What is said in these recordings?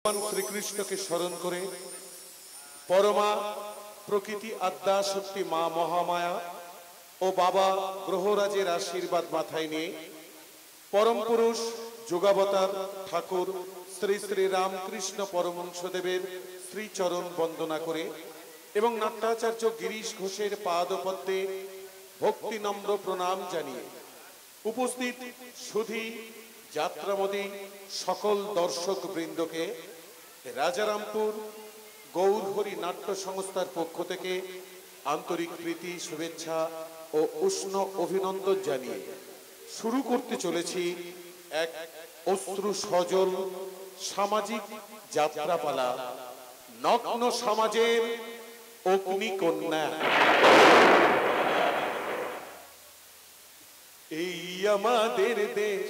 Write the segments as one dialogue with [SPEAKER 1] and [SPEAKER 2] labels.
[SPEAKER 1] ভগবান শ্রীকৃষ্ণকে স্মরণ করে পরমা প্রকৃতি আদ্যা শক্তি মা মহামায়া ও বাবা গ্রহরাজের আশীর্বাদ মাথায় নিয়ে পরম পুরুষ যোগাবতার ঠাকুর শ্রী শ্রী রামকৃষ্ণ পরমহংসদেবের শ্রীচরণ বন্দনা করে এবং নাট্যাচার্য গিরিশ ঘোষের পাদপদ্মে ভক্তি নম্র প্রণাম জানিয়ে উপস্থিত সুধী যাত্রামদী সকল দর্শক বৃন্দকে রাজারামপুর গৌরহরি নাট্য সংস্থার পক্ষ থেকে আন্তরিক প্রীতি শুভেচ্ছা ও উষ্ণ অভিনন্দন জানিয়ে শুরু করতে চলেছি এক অশ্রু সজল সামাজিক যাত্রাপালা নগ্ন সমাজের অগ্নিকন্যা। এই আমাদের দেশ,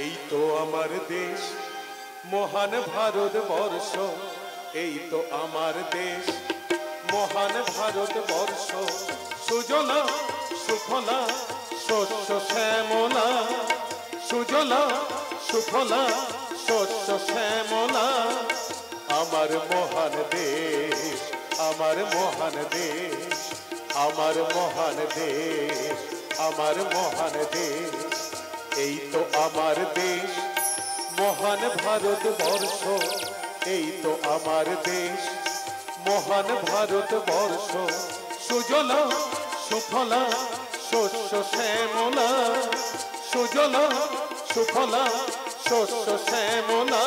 [SPEAKER 1] এই তো আমার দেশ মহান ভারতবর্ষ, এই তো আমার দেশ মহান ভারতবর্ষ। সুজলা সুফলা শস্য শ্যামলা, সুজলা সুফলা শস্য শ্যামলা। আমার মহান দেশ, আমার মহান দেশ, আমার মহান দেশ, আমার মহান দেশ। এই তো আমার দেশ মহান ভারতবর্ষ, এই তো আমার দেশ মহান ভারতবর্ষ। সুজলা সুফলা শস্য শ্যামলা, সুজলা সুফলা শস্য শ্যামলা।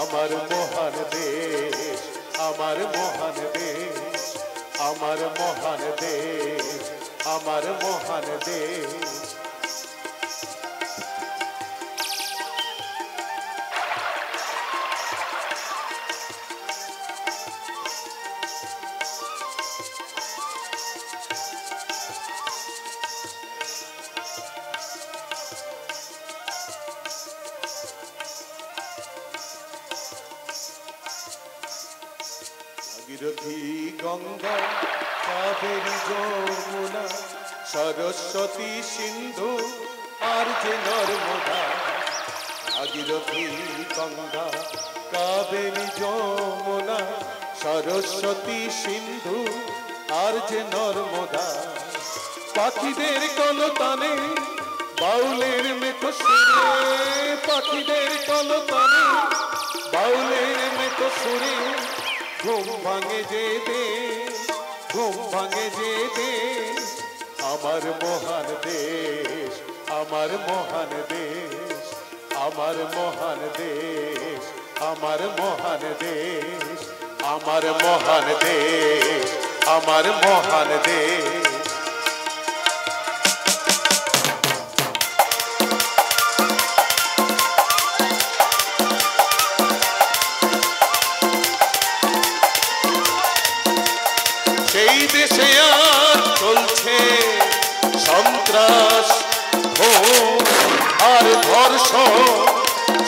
[SPEAKER 1] আমার মহান দেশ, আমার মহান দেশ, আমার মহান দেশ, আমার মহান দেশ। ভাগীরথী গঙ্গা কাবেরী যমুনা সরস্বতী সিন্ধু আর যে নর্মদা। ভাগীরথী গঙ্গা কাবেরী যমুনা সরস্বতী সিন্ধু আর যে নর্মদা। পাখিদের কলতানে বাউলের মেঘ সুরে, পাখিদের কলতানে বাউলের মেঘ সুরে। ঘুম ভাঙে যে দেশ, ঘুম ভাঙে যে দেশ। আমার মহান দেশ, আমার মহান দেশ, আমার মহান দেশ, আমার মহান দেশ, আমার মহান দেশ, আমার মহান দেশ। সেই দেশে আর চলছে সন্ত্রাস আর ধর্ষণ,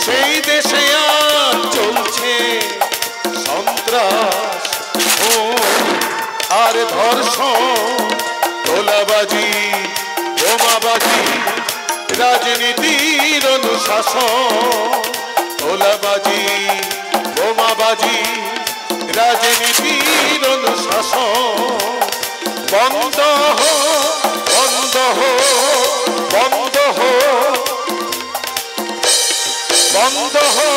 [SPEAKER 1] সেই দেশে আর চলছে সন্ত্রাস আর ধর্ষণ। তোলাবাজি বোমাবাজি রাজনীতির অনুশাসন, তোলাবাজি বোমাবাজি রাজনীতির অনুশাসন। বন্ধ হো, বন্ধ হো, বন্ধ হো, বন্ধ হো,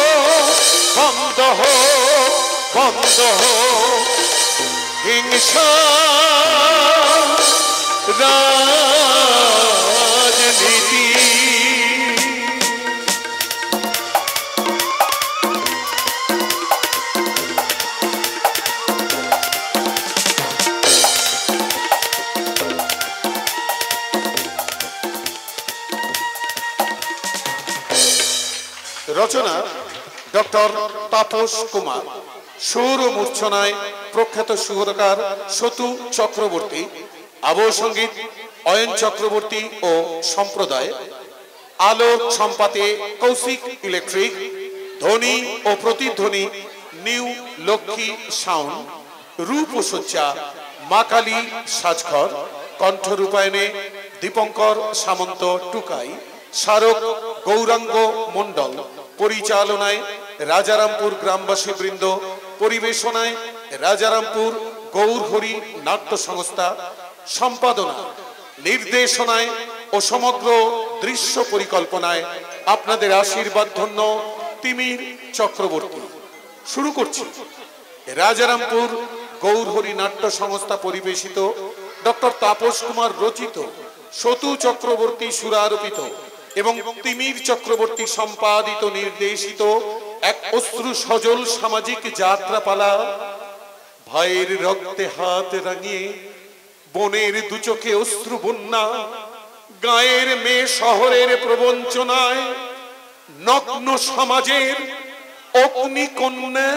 [SPEAKER 1] বন্ধ হো, বন্ধ হো। হিংসা রাজনীতি রচনা ডক্টর তাপস কুমার, সুর ও মূর্ছনায় প্রখ্যাত সুরকার সতু চক্রবর্তী, আবহ সঙ্গীত অয়ন চক্রবর্তী ও সম্প্রদায়, আলোক সম্পাতে কৌশিক ইলেকট্রিক, ধ্বনি ও প্রতিধ্বনি নিউ লক্ষ্মী সাউন্ড, রূপসজ্জা মা কালী সাজঘর, কণ্ঠ রূপায়নে দীপঙ্কর সামন্ত টুকাই, স্মারক গৌরাঙ্গ মণ্ডল, পরিচালনায় রাজারামপুর গ্রামবাসী বৃন্দ, পরিবেশনায় রাজারামপুর গৌরহরি নাট্য সংস্থা, সম্পাদনা নির্দেশনায় ও সমগ্র দৃশ্য পরিকল্পনায় আপনাদের আশীর্বাদ ধন্য তিমির চক্রবর্তী। শুরু করছি রাজারামপুর গৌরহরি নাট্য সংস্থা পরিবেশিত ডক্টর তাপস কুমার রচিত, সতু চক্রবর্তী সুরারোপিত এবং তিমির চক্রবর্তী সম্পাদিত নির্দেশিত এক অশ্রু সজল সামাজিক যাত্রাপালা। ভাইয়ের রক্তে হাত রাঙিয়ে বনের দুচোখে অশ্রু বন্যা, গায়ের মেয়ে শহরের প্রবঞ্চনায় নগ্ন সমাজের অগ্নিকন্যা।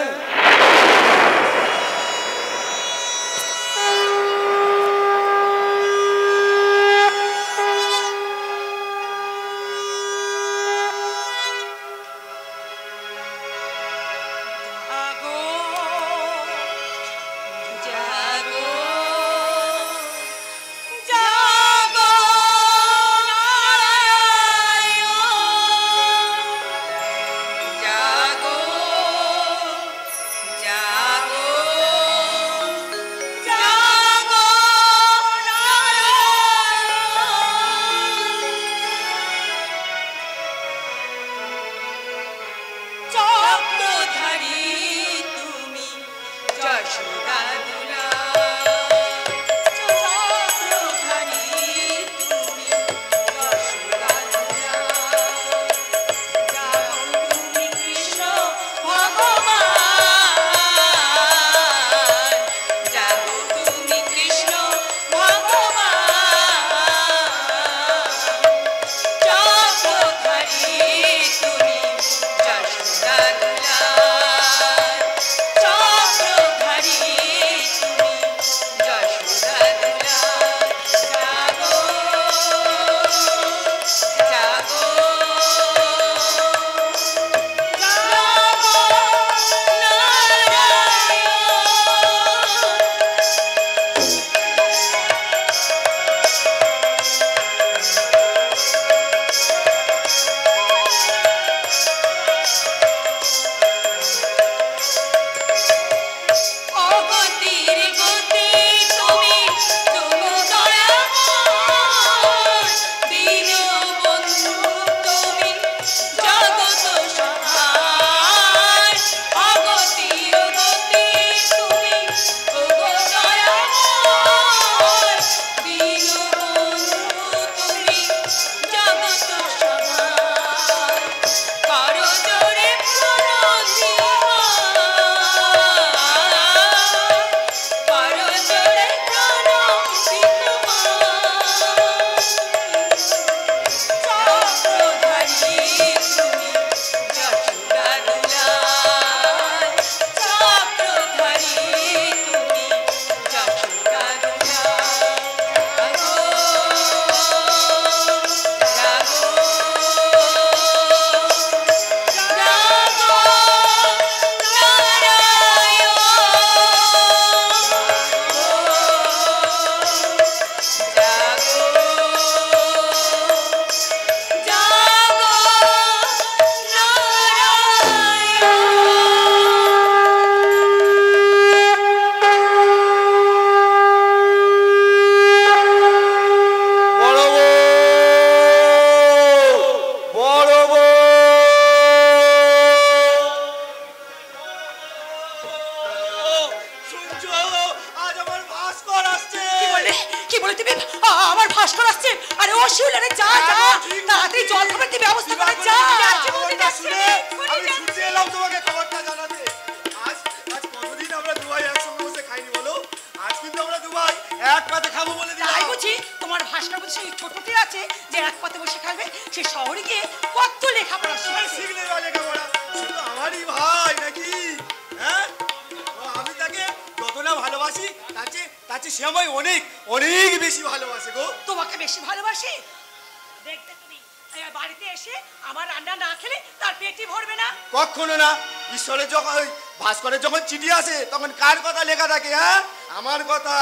[SPEAKER 2] ভাস্করের যখন চিঠি আসে তখন কার কথা লেখা থাকে? হ্যাঁ, আমার কথা।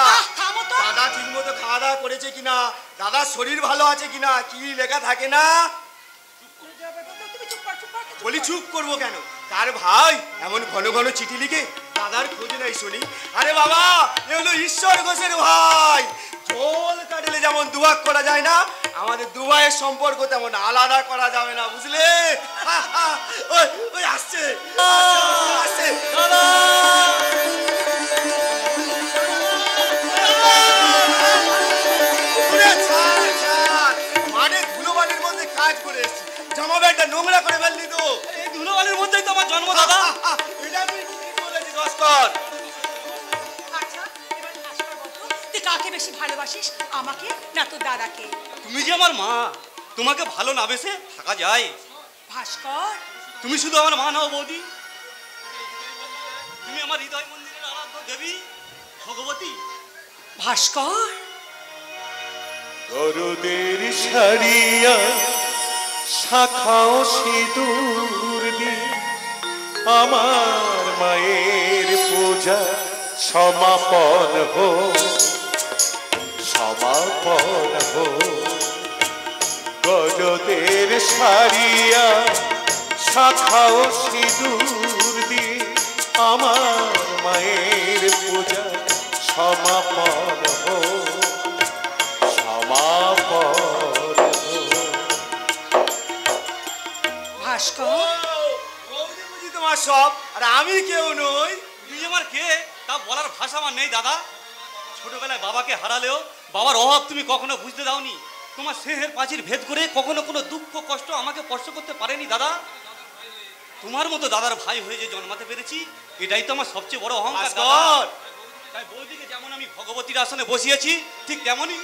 [SPEAKER 2] দাদা ঠিক মতো খাওয়া দাওয়া করেছে কিনা, দাদার শরীর ভালো আছে কিনা, কি লেখা থাকে না? বলি চুপ করবো কেন? তার ভাই এমন ঘন ঘন চিঠি লিখে দাদার খোঁজ নাই শুনি। আরে বাবা, এ হলো ঈশ্বর ঘোষের ভাই। জল কাটলে যেমন দুভাগ করা যায় না, আমাদের দু ভাইয়ের সম্পর্ক তেমন আলাদা করা যাবে না, বুঝলে? ওই ওই আসছে আসছে দাদা। মাঠে ধুলোবালির মধ্যে কাজ করে এসছি, জামা প্যান্টটা নোংরা করে ফেললি তো।
[SPEAKER 3] এই ধুলোবালির মধ্যেই তো আমার জন্ম দাদা।
[SPEAKER 2] এটা তুই ঠিক বলেছিস ভাস্কর।
[SPEAKER 4] আচ্ছা, এবার ভাস্কর বল তো, তুই কাকে বেশি ভালোবাসিস, আমাকে না তোর দাদাকে?
[SPEAKER 3] তুমি যে আমার মা, তোমাকে ভালো না বেসে থাকা যায়?
[SPEAKER 4] ভাস্কর,
[SPEAKER 3] তুমি শুধু আমার মা নাও বৌদি, তুমি আমার হৃদয় মন্দিরের আরাধ্য দেবী ভগবতী।
[SPEAKER 4] ভাস্কর,
[SPEAKER 1] গরুদের সারিয়া শাখাও সিঁদুর দি আমার মায়ের পূজা সমাপন হো, সমাপন হো। গরুদের সারিয়া শাখাও সিঁদুর দি আমার মায়ের পূজা সমাপন হো,
[SPEAKER 4] ভাস্কর,
[SPEAKER 2] বৌদি বুঝি তোমার সব, আর আমি কেউ নই।
[SPEAKER 3] তুমি আমার কে তা বলার ভাষা আমার নেই দাদা। ছোটবেলায় বাবাকে হারালেও বাবার অভাব তুমি কখনো বুঝতে দাওনি। তোমার স্নেহের প্রাচীর ভেদ করে কখনো কোনো দুঃখ কষ্ট আমাকে স্পর্শ করতে পারেনি দাদা। তোমার মতো দাদার ভাই হয়ে যে জন্মাতে পেরেছি, এটাই তো আমার সবচেয়ে বড় অহংকার দাদা।
[SPEAKER 2] ভাস্কর,
[SPEAKER 3] তাই বৌদিকে যেমন আমি ভগবতীর আসনে বসিয়েছি, ঠিক তেমনই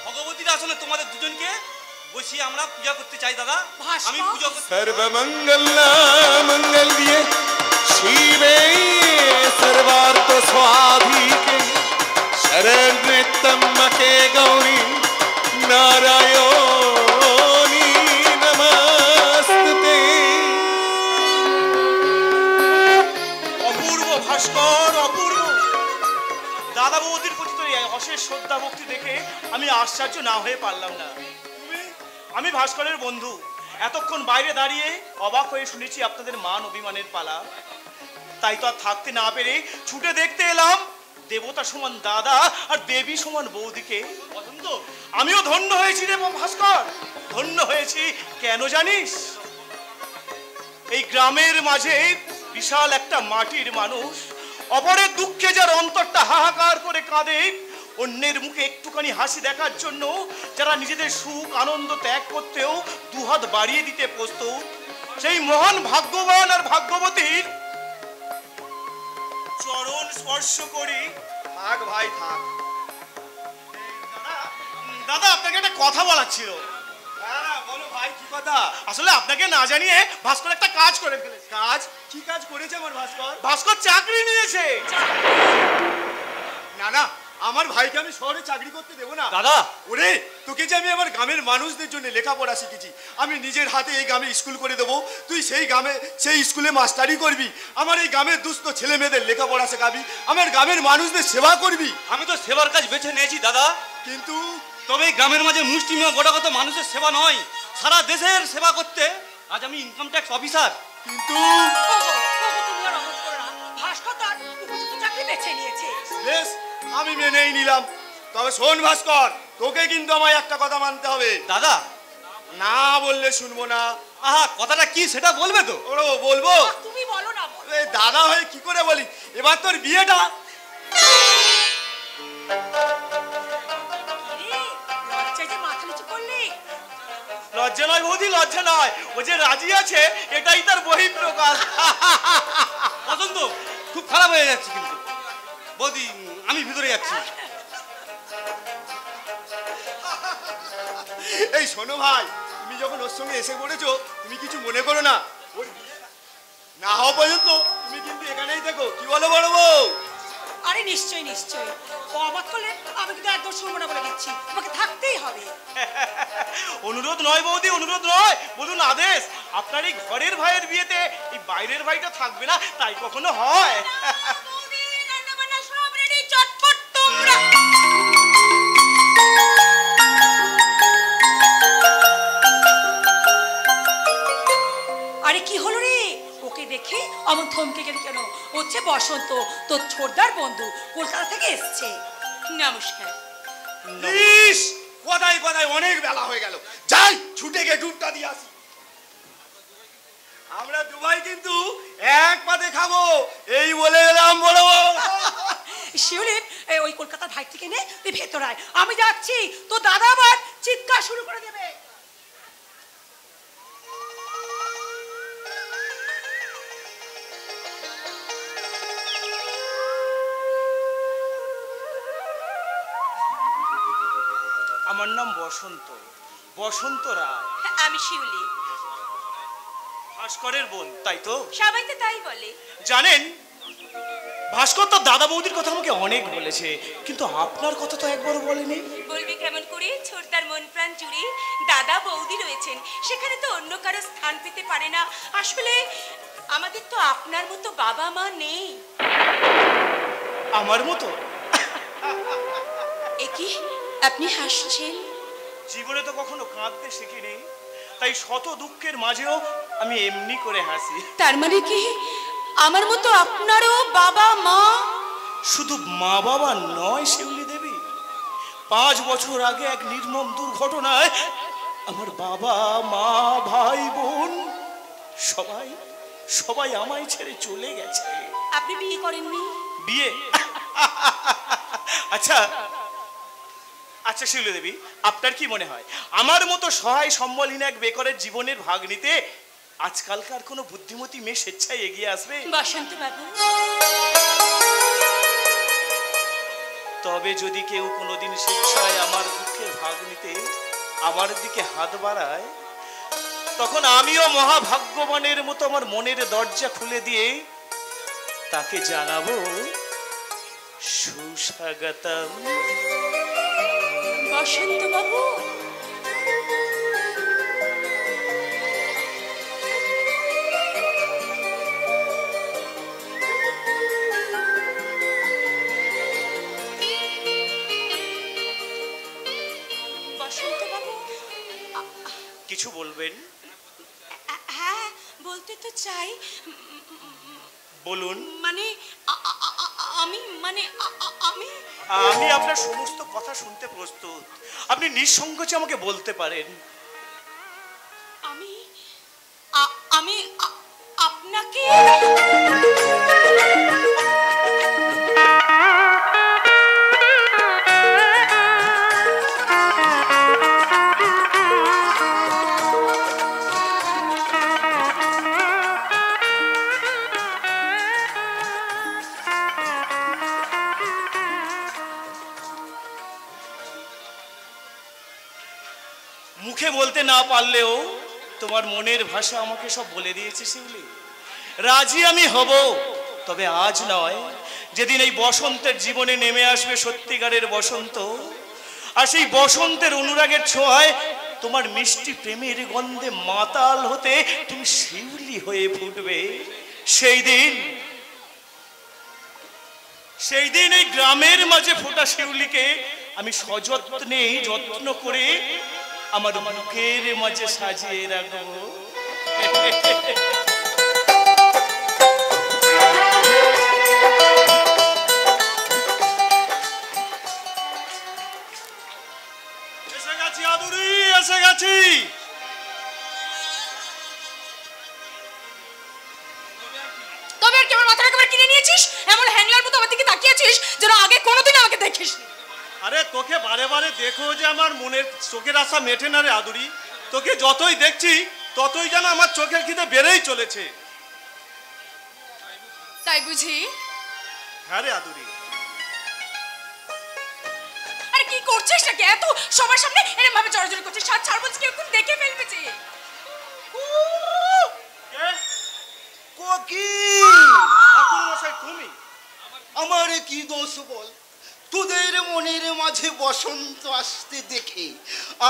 [SPEAKER 3] ভগবতীর আসনে তোমাদের দুজনকে বসিয়ে আমরা পূজা করতে চাই দাদা।
[SPEAKER 4] ভাস্কর।
[SPEAKER 3] আমি পূজা করতে
[SPEAKER 1] सर्वमंगल मंगल्ये शिवे सर्वार्थ स्वाधिके शरण्ये त्र्यंबके गौरी नारायणी नमस्ते।
[SPEAKER 5] অপূর্ব ভাস্কর, অপূর্ব। দাদা বৌদির প্রতি তো এই অশেষ শ্রদ্ধা ভক্তি দেখে আমি আশ্চর্য না হয়ে পারলাম না। আমি ভাস্করের বন্ধু, এতক্ষণ বাইরে দাঁড়িয়ে অবাক হয়ে শুনেছি আপনাদের মান অভিমানের পালা। তাই তো আর থাকতে না পেরে ছুটে দেখতে এলাম দেবতা সমান দাদা আর দেবী সমান বৌদিকে। পছন্দ, আমিও ধন্য হয়েছি রে ভাস্কর, ধন্য হয়েছি। কেন জানিস? এই গ্রামের মাঝে বিশাল একটা মাটির মানুষ, অপরের দুঃখে যার অন্তরটা হাহাকার করে কাঁদে, অন্যের মুখে একটুখানি হাসি দেখার জন্য যারা নিজেদের সুখ আনন্দ ত্যাগ করতেও দুহাত বাড়িয়ে দিতে প্রস্তুত, সেই মহান ভাগ্যবান আর ভাগ্যবতীর চরণ স্পর্শ করি।
[SPEAKER 2] থাক ভাই থাক।
[SPEAKER 5] দাদা, আপনাকে একটা কথা বলার ছিল।
[SPEAKER 2] হ্যাঁ বলো ভাই, কি কথা?
[SPEAKER 5] আসলে আপনাকে না জানিয়ে ভাস্কর একটা কাজ করে ফেলেছে।
[SPEAKER 2] কাজ? কি কাজ করেছে আমার ভাস্কর?
[SPEAKER 5] ভাস্কর চাকরি নিয়েছে।
[SPEAKER 2] না না, আমার ভাইকে আমি শহরে চাকরি করতে দেবো না।
[SPEAKER 3] দাদা,
[SPEAKER 2] ওরে, তোকে যে আমি আমার গ্রামের মানুষদের জন্য লেখাপড়া শিখেছি, আমি নিজের হাতে এই গ্রামে স্কুল করে দেবো, তুই সেই গ্রামে সেই স্কুলে মাস্টারি করবি, আমার এই গ্রামের দুস্থ ছেলে মেয়েদের লেখাপড়া শেখাবি, আমার গ্রামের মানুষদের সেবা করবি।
[SPEAKER 3] আমি তো সেবার কাজ বেছে নিয়েছি দাদা।
[SPEAKER 2] কিন্তু
[SPEAKER 3] তবে এই গ্রামের মাঝে মুষ্টিমেয় গোটাগত মানুষের সেবা নয়, সারা দেশের সেবা করতে আজ আমি ইনকাম ট্যাক্স অফিসার।
[SPEAKER 2] কিন্তু
[SPEAKER 4] ওগো, ওগো, তুমি আর অমত করো না। ভাস্কর তার উপযুক্ত চাকরি বেছে নিয়েছে।
[SPEAKER 2] বেশ, আমি মেনেই নিলাম। তবে শোন ভাস্কর, তোকে কিন্তু আমায় একটা কথা মানতে হবে।
[SPEAKER 3] দাদা,
[SPEAKER 2] না বললে শুনবো না।
[SPEAKER 3] আহা, কথাটা কি সেটা বলবে তো?
[SPEAKER 2] ওরে বলবো।
[SPEAKER 4] তুমি বলো না, বলো।
[SPEAKER 2] এই দাদা হয়ে কি করে বলি, এবার তোর বিয়েটা।
[SPEAKER 4] কিরে, লজ্জায় যে মাথা নিচু করলি?
[SPEAKER 5] লজ্জা নয় বৌদি, লজ্জা নয়। ও যে রাজি আছে এটাই তার বহিঃপ্রকাশ।
[SPEAKER 3] পছন্দ খুব খারাপ হয়ে যাচ্ছে কিন্তু। বৌদি, আমি ভিতরে যাচ্ছি।
[SPEAKER 2] এই শোনো ভাই, তুমি যখন ওর সঙ্গে এসে পড়েছো, তুমি কিছু মনে করো না। ওর বিয়ে না হওয়া পর্যন্ত তুমি কিন্তু এখানেই দেখো, কি বলো বড় বউ?
[SPEAKER 4] আরে নিশ্চয়ই নিশ্চয়ই, ও অবাক করলে আমি কিন্তু একদম শুনবো না বলে দিচ্ছি, তোমাকে থাকতেই হবে।
[SPEAKER 5] অনুরোধ নয় বৌদি, অনুরোধ নয়, বলুন আদেশ। আপনার এই ঘরের ভাইয়ের বিয়েতে এই বাইরের ভাইটা থাকবে না, তাই কখনো হয়?
[SPEAKER 4] বৌদি, রান্নাবান্না সব রেডি, চটপট তোমরা। দেখি অমন থমকে গেলি কেন? হচ্ছে বসন্ত, তোর ছোটদার বন্ধু, কলকাতা থেকে এসছে। নমস্কার।
[SPEAKER 2] ইস, কথায় কথায় অনেক বেলা হয়ে গেল, যাই ছুটে গিয়ে ডুবটা দিয়ে আসি। আমরা দুবাই কিন্তু এক পাতে খাবো, এই বলে এলাম। বলো
[SPEAKER 4] শিউলি, ওই কলকাতার ভাই থেকে নে, তুই ভেতর আয়, আমি যাচ্ছি। তো দাদা আবার চিৎকার শুরু করে দেবে।
[SPEAKER 5] আমার নাম বসন্ত, বসন্ত রায়।
[SPEAKER 6] আমি শিউলি।
[SPEAKER 5] ভাস্করের বোন, তাই তো?
[SPEAKER 6] সবাই তো তাই বলে।
[SPEAKER 5] জানেন, ভাস্কর তো দাদা বৌদির কথা আমাকে অনেক বলেছে, কিন্তু আপনার কথা তো একবারও বলেনি।
[SPEAKER 6] বলবে কেমন করে? ছোটদার মন প্রাণ জুড়ে দাদা বৌদি রয়েছেন, সেখানে তো অন্য কারো স্থান পেতে পারে না। আসলে আমাদের তো আপনার মতো বাবা মা নেই।
[SPEAKER 5] আমার মতো?
[SPEAKER 6] একি আপনি হাসছেন?
[SPEAKER 5] জীবনে তো কখনো কাঁদতে শিখিনি, তাই শত দুঃখের মাঝেও আমি এমনি করে হাসি।
[SPEAKER 6] তার মানে কি আমার মতো আপনারও বাবা মা?
[SPEAKER 5] শুধু মা বাবা নয় শিউলি দেবী, 5 বছর আগে এক নির্মম দুর্ঘটনায় আমার বাবা মা ভাই বোন সবাই সবাই আমায় ছেড়ে চলে গেছে।
[SPEAKER 6] আপনি বিয়ে করেননি?
[SPEAKER 5] বিয়ে? আচ্ছা আচ্ছা শিউলি দেবী, আপনার কি মনে হয় আমার মতো সহায় সম্বলহীন এক বেকারের জীবনের ভাগ নিতে আজকালকার কোনো বুদ্ধিমতী মেয়ে স্বেচ্ছায় এগিয়ে আসবে?
[SPEAKER 6] বসন্ত বাবু,
[SPEAKER 5] তবে যদি কেউ কোনোদিন স্বেচ্ছায় আমার দুঃখের ভাগ নিতে আমার দিকে হাত বাড়ায়, তখন আমিও মহাভাগ্যবানের মতো আমার মনের দরজা খুলে দিয়ে তাকে জানাবো সুস্বাগতম।
[SPEAKER 6] বসন্ত বাবু,
[SPEAKER 5] কিছু বলবেন?
[SPEAKER 6] হ্যাঁ বলতে তো চাই।
[SPEAKER 5] বলুন।
[SPEAKER 6] মানে আমি
[SPEAKER 5] আমি আপনার সমস্ত কথা শুনতে প্রস্তুত, আপনি নিঃসংকোচে আমাকে বলতে পারেন।
[SPEAKER 6] আমি আপনাকে
[SPEAKER 5] মুখে বলতে না পারলেও তোমার মনের ভাষা আমাকে সব বলে দিয়েছে শিউলি। রাজি আমি হব, তবে আজ নয়, যেদিন এই বসন্তের জীবনে নেমে আসবে সত্যিকারের বসন্ত, আর সেই বসন্তের অনুরাগের ছোঁয়ায় তোমার মিষ্টি প্রেমের গন্ধে মাতাল হতে তুমি শিউলি হয়ে ফুটবে। সেই দিন এই গ্রামের মাঝে ফোটা শিউলিকে আমি সযত্নে যত্ন করে আমার বুকের মাঝে সাজিয়ে রাখবো। এসে গেছি আদুরি, এসে গেছি।
[SPEAKER 4] তবে আর কেমন মাথাটা একেবারে কিনে নিয়েছিস? এমন হ্যাংলার মতো আমার দিকে তাকিয়েছিস যেন আগে কোনোদিন আমাকে দেখিসনি।
[SPEAKER 1] আরে তোকে বারে বারে দেখো যে আমার মনের চোখের আশা মেটে না রে আদুরি। তোকে যতই দেখছি ততই যেন আমার চোখের খিদে বেড়েই চলেছে।
[SPEAKER 4] তাই বুঝি?
[SPEAKER 1] হ্যাঁ রে আদুরি।
[SPEAKER 4] আরে কি করছিস নাকি? এত সবার সামনে এরকম ভাবে জড়াজড়ি করছিস? ছাড় বলছি, কেউ কোন দেখে ফেলবে যে।
[SPEAKER 1] ঠাকুর মশাই তুমি?
[SPEAKER 7] আমার কি দোষ বল? তোদের মনের মাঝে বসন্ত আসতে দেখে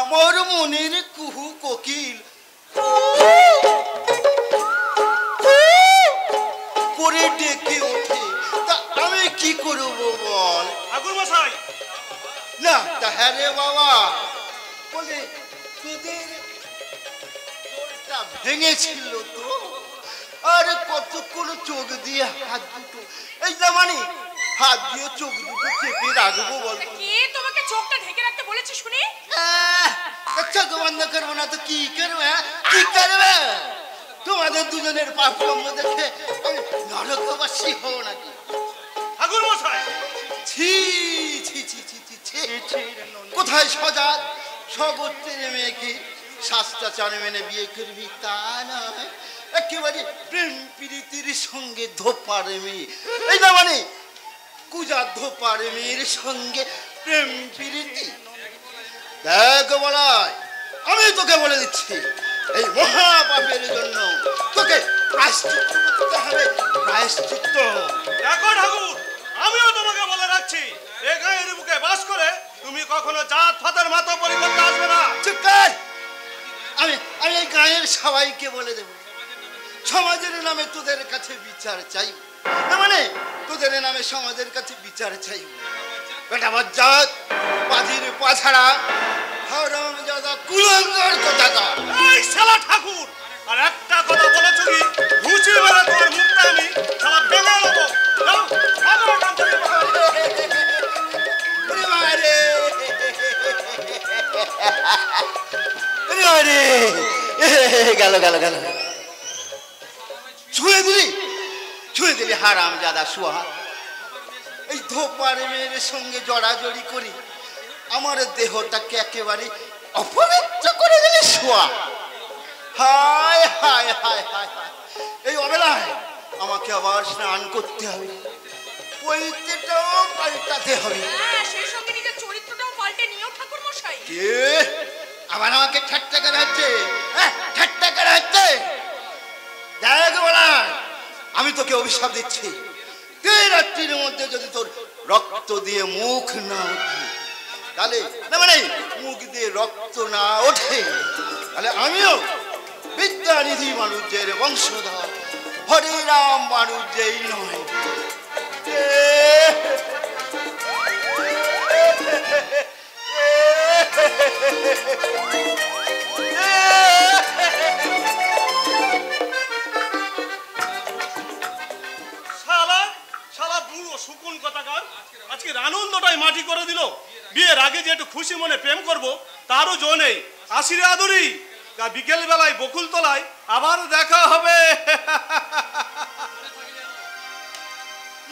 [SPEAKER 7] আমার মনের কুহু কোকিল করে ডেকে ওঠে। তা আমি কি করব বল?
[SPEAKER 1] ঠাকুর মশাই
[SPEAKER 7] না তা হ্যাঁ রে বাবা, বলে তোদের ভেঙেছিল তো? আর কতক্ষণ চোখ দিয়ে হাত দুটো এই না মানে হাত দিয়ে চোখ দুটো চেপে রাখবো বলতো?
[SPEAKER 6] কে তোমাকে চোখটা ঢেকে রাখতে বলেছে শুনি?
[SPEAKER 7] চোখ বন্ধ করবো না তো কি করবে? কি করবে? তোমাদের দুজনের পারফর্ম দেখে আমি নরকবাসী হবো নাকি?
[SPEAKER 1] ঠাকুর মশাই,
[SPEAKER 7] ছি ছি ছি ছি ছি ছি। কোথায় সজাগ সগোত্রের মেয়েকে শাস্ত্রাচার মেনে বিয়ে করবি তা নয়, একেবারে প্রেম প্রীতির সঙ্গে ধোপার মেয়ে। এই না মানে কুজা ধোপার মেয়ের সঙ্গে প্রেম প্রীতি। দেখ বলাই, আমি তোকে বলে দিচ্ছি, এই মহাপাপের জন্য তোকে প্রায়শ্চিত্ত করতে হবে। প্রায়শ্চিত্ত
[SPEAKER 1] দেখো ঠাকুর, আমিও তোমাকে বলে রাখছি, এ গায়ের বুকে বাস করে তুমি কখনো জাত ফাতের মাথা পরি করতে আসবে না।
[SPEAKER 7] চুপ কর। আমি আমি এই গায়ের সবাইকে বলে দেব, সমাজের নামে তোদের কাছে বিচার চাই। না মানে তোদের নামে সমাজের কাছে বিচার চাই। বেটা বজ্জাত, পাজির পাছাড়া, হারামজাদা, কুলাঙ্গার কোথাকার।
[SPEAKER 1] এই শালা ঠাকুর, আর একটা কথা বলেছো কি ঘুষি মেরে তোমার মুখটা আমি শালা ভেঙে নেবো। যাও, ভাগো এখান থেকে।
[SPEAKER 7] ওরে মারে, ওরে মারে, গেল গেল গেল। ছুঁয়ে দিলি হারামজাদা শুয়া। এই ধোপার মেয়ের সঙ্গে জড়াজড়ি করি আমার দেহটাকে একেবারে অপবিত্র করে দিলি শুয়া। হায় হায় হায় হায় হায়। এই অবেলায় আমাকে আবার স্নান করতে হবে, পৈতেটাও পাল্টাতে হবে।
[SPEAKER 6] হ্যাঁ, সেই সঙ্গে নিজের চরিত্রটাও পাল্টে নিও ঠাকুর মশাই।
[SPEAKER 7] কে আবার আমাকে ঠাট্টা করা হচ্ছে? ঠাট্টা করা হচ্ছে? দেখ বলা, আমি তোকে অভিশাপ দিচ্ছি, 3 রাত্রির মধ্যে যদি তোর রক্ত দিয়ে মুখ না ওঠে, তাহলে না মানে মুখ দিয়ে রক্ত না ওঠে, তাহলে আমিও বিদ্যানিধি মানুষের বংশধর হরে রাম মানুষ যেই নয়।
[SPEAKER 1] শালা শালা বুড়ো শুকুন কথাকার, আজকের আনন্দটাই মাটি করে দিল। বিয়ের আগে যে একটু খুশি মনে প্রেম করব তারও জো নেই। আসি রে আদুরি, বিকেল বেলায় বকুল তলায় আবার দেখা হবে।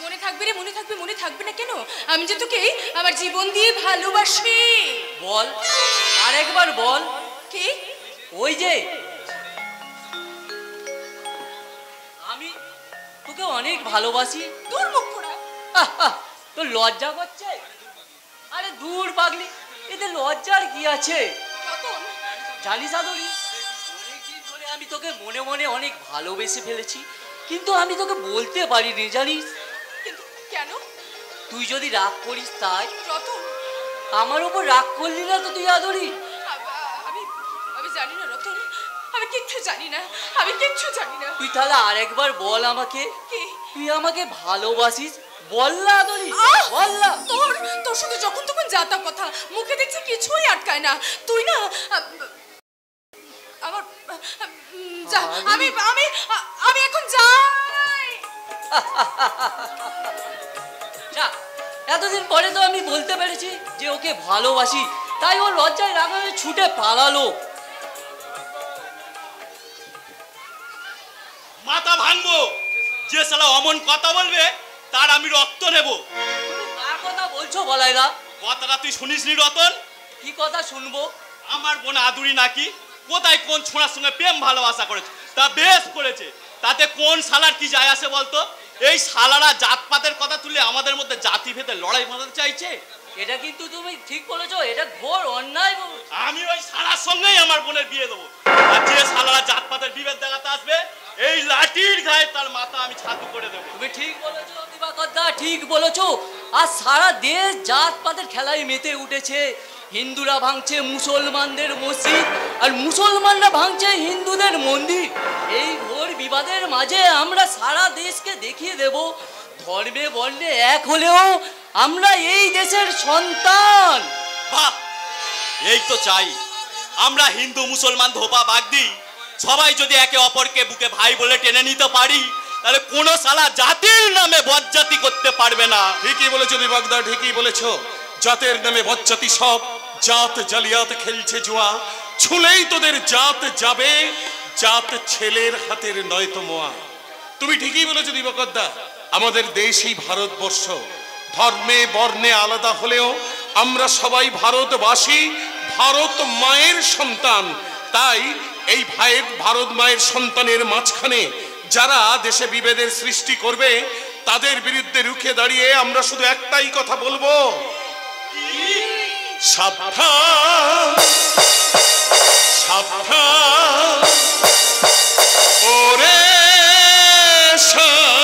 [SPEAKER 6] মনে থাকবে রে, মনে থাকবে, মনে থাকবে না কেন? আমি যে তোকে আমার জীবন দিয়ে ভালোবাসি।
[SPEAKER 3] বল, আরেকবার বল।
[SPEAKER 6] কি?
[SPEAKER 3] ওই যে আমি তোকে অনেক ভালোবাসি।
[SPEAKER 6] তোর মুখ পোড়া।
[SPEAKER 3] তোর লজ্জা করছে? আরে দূর পাগলি, এতে লজ্জার কি আছে?
[SPEAKER 6] রতন,
[SPEAKER 3] জানিস আদরি, অনেকদিন ধরে আমি তোকে মনে মনে অনেক ভালোবেসে ফেলেছি, কিন্তু আমি তোকে বলতে পারিনি, জানিস?
[SPEAKER 6] কিন্তু কেন?
[SPEAKER 3] তুই যদি রাগ করিস তাই।
[SPEAKER 6] রতন,
[SPEAKER 3] আমার উপর রাগ করলি না তো তুই আদরি?
[SPEAKER 6] আমি আমি জানি না রতন, আমি কিচ্ছু জানি না, আমি কিচ্ছু জানি না।
[SPEAKER 3] তুই তাহলে আরেকবার বল আমাকে,
[SPEAKER 6] কি?
[SPEAKER 3] তুই আমাকে ভালোবাসিস? বল না আদরি, বল না।
[SPEAKER 6] তোর সাথে যখন তখন যাতা কথা, মুখে দেখছি কিছুই আটকায় না। তুই না আমার যা, আমি আমি আমি এখন যাই।
[SPEAKER 3] যা, এতদিন পরে তো আমি বলতে পেরেছি যে ওকে ভালোবাসি, তাই ও লজ্জায় রাগাবে ছুটে পালালো।
[SPEAKER 5] মাথা ভাঙবো, যে শালা অমন কথা বলবে তার আমি রক্ত নেব।
[SPEAKER 3] তুমি কার কথা বলছো বলাই না?
[SPEAKER 5] কথাটা তুই শুনিসনি রতন?
[SPEAKER 3] কি কথা শুনবো?
[SPEAKER 5] আমার বোন আদুরি নাকি কোথায় কোন ছোঁড়ার সঙ্গে প্রেম ভালোবাসা করেছে, তা বেশ করেছে, তাতে কোন শালার কি যায় আসে বলতো? এই শালারা জাতপাতের কথা তুলে আমাদের মধ্যে জাতি ভেদে লড়াই বাঁধাতে চাইছে।
[SPEAKER 3] এটা কিন্তু তুমি ঠিক বলেছো, এটা ঘোর অন্যায় বলেছো।
[SPEAKER 5] আমি ওই শালার সঙ্গেই আমার বোনের বিয়ে দেবো, আর যে শালারা জাতপাতের বিভেদ দেখাতে আসবে এই লাঠির গায়ে তার মাথা আমি ছাতু করে দেবো।
[SPEAKER 3] তুমি ঠিক বলেছো দিবাকরদা, ঠিক বলেছো। আর সারা দেশ জাতপাতের খেলায় মেতে উঠেছে। হিন্দুরা ভাঙছে মুসলমানদের মসজিদ, আর মুসলমানরা ভাঙছে হিন্দুদের মন্দির। এই ঘোর বিবাদের মাঝে আমরা সারা দেশকে দেখিয়ে দেব, ধর্মে বর্ণে এক হলেও আমরা এই দেশের সন্তান।
[SPEAKER 5] বাহ, এই তো চাই। আমরা হিন্দু মুসলমান ধোপা বাগদি
[SPEAKER 3] সবাই যদি একে অপরকে বুকে ভাই বলে টেনে নিতে পারি, তাহলে কোনো শালা জাতির নামে বজ্জাতি করতে পারবে না।
[SPEAKER 8] ঠিকই বলেছো দিবাগদা, ঠিকই বলেছো। জাতের নামে বজ্জাতি সব, জাত জালিয়াত খেলছে জুয়া, ছুলেই তোদের জাত যাবে, জাত ছেলের হাতের নয়তো মোয়া। তুমি ঠিকই বলেছো দিবাকরদা, আমাদের দেশ এই ভারতবর্ষ, ধর্মে বর্ণে আলাদা হলেও আমরা সবাই ভারতবাসী, ভারত মায়ের সন্তান। তাই এই ভারত মায়ের সন্তানের মাঝখানে যারা দেশে বিভেদের সৃষ্টি করবে, তাদের বিরুদ্ধে রুখে দাঁড়িয়ে আমরা শুধু একটাই কথা বলবো, সাবধান সাবধান ওরে সাবধান।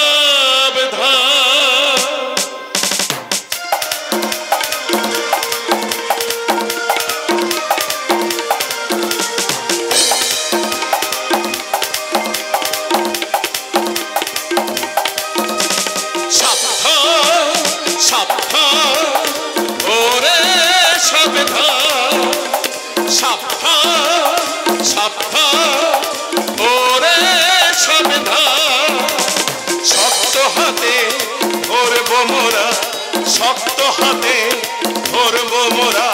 [SPEAKER 8] শক্ত হাতে ধরব মোরা,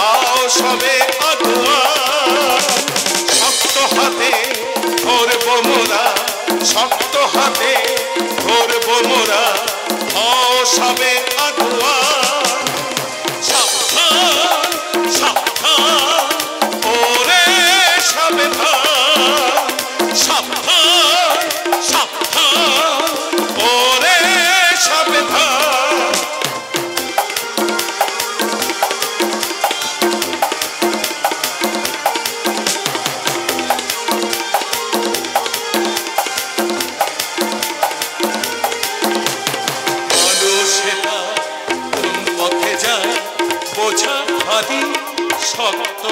[SPEAKER 8] আও সবে আগুয়া। শক্ত হাতে ধরব মোরা, শক্ত হাতে ধরব মোরা, আও সবে আগুয়া। সাবধান সাবধান ওরে সাবধান, সাবধান সাবধান ওরে সাবধান। শক্ত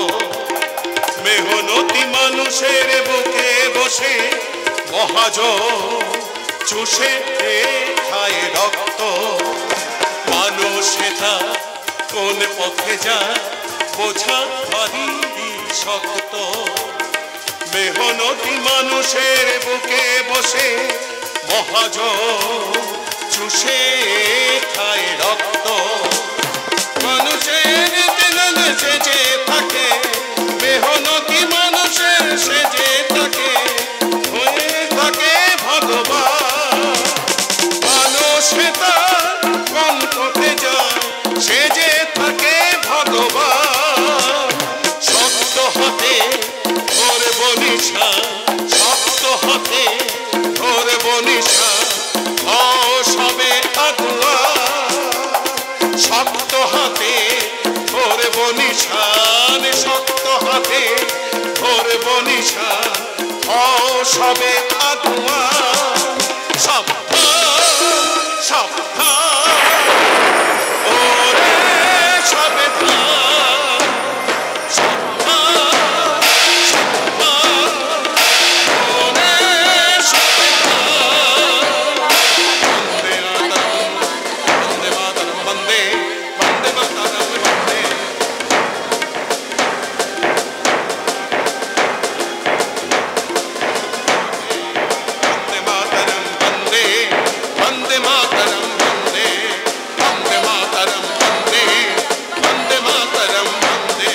[SPEAKER 8] মেহনতি মানুষের বুকে বসে মহাজ চুষে খায় রক্ত। মানুষেরা কোন পথে যায় বোঝা ভারী শক্ত, মেহনতি মানুষের বুকে বসে মহাজ চুষে খায় রক্ত। মানুষের দিন সেজে থাকে, মেহনতি মানুষের সেজে থাকে, হয়ে থাকে ভগবান। মানুষে তার কোন পথে যায় সেজে থাকে ভগবান। শক্ত হাতে ধরব নিশা, শক্ত হাতে ধরব নিশা, হও সবে আগুয়া। শক্ত হাতে ধরব নিশান, শক্ত হাতে ধরব নিশান, হও সবে আগুয়া। সাবধান সাবধান ওরে সাবধান, সাবধান সাবধান ওরে সাবধান। বন্দে মাতরম বন্দে বন্দে মাতরম বন্দে। वंदे मातरम वंदे, वंदे मातरम वंदे, वंदे मातरम वंदे।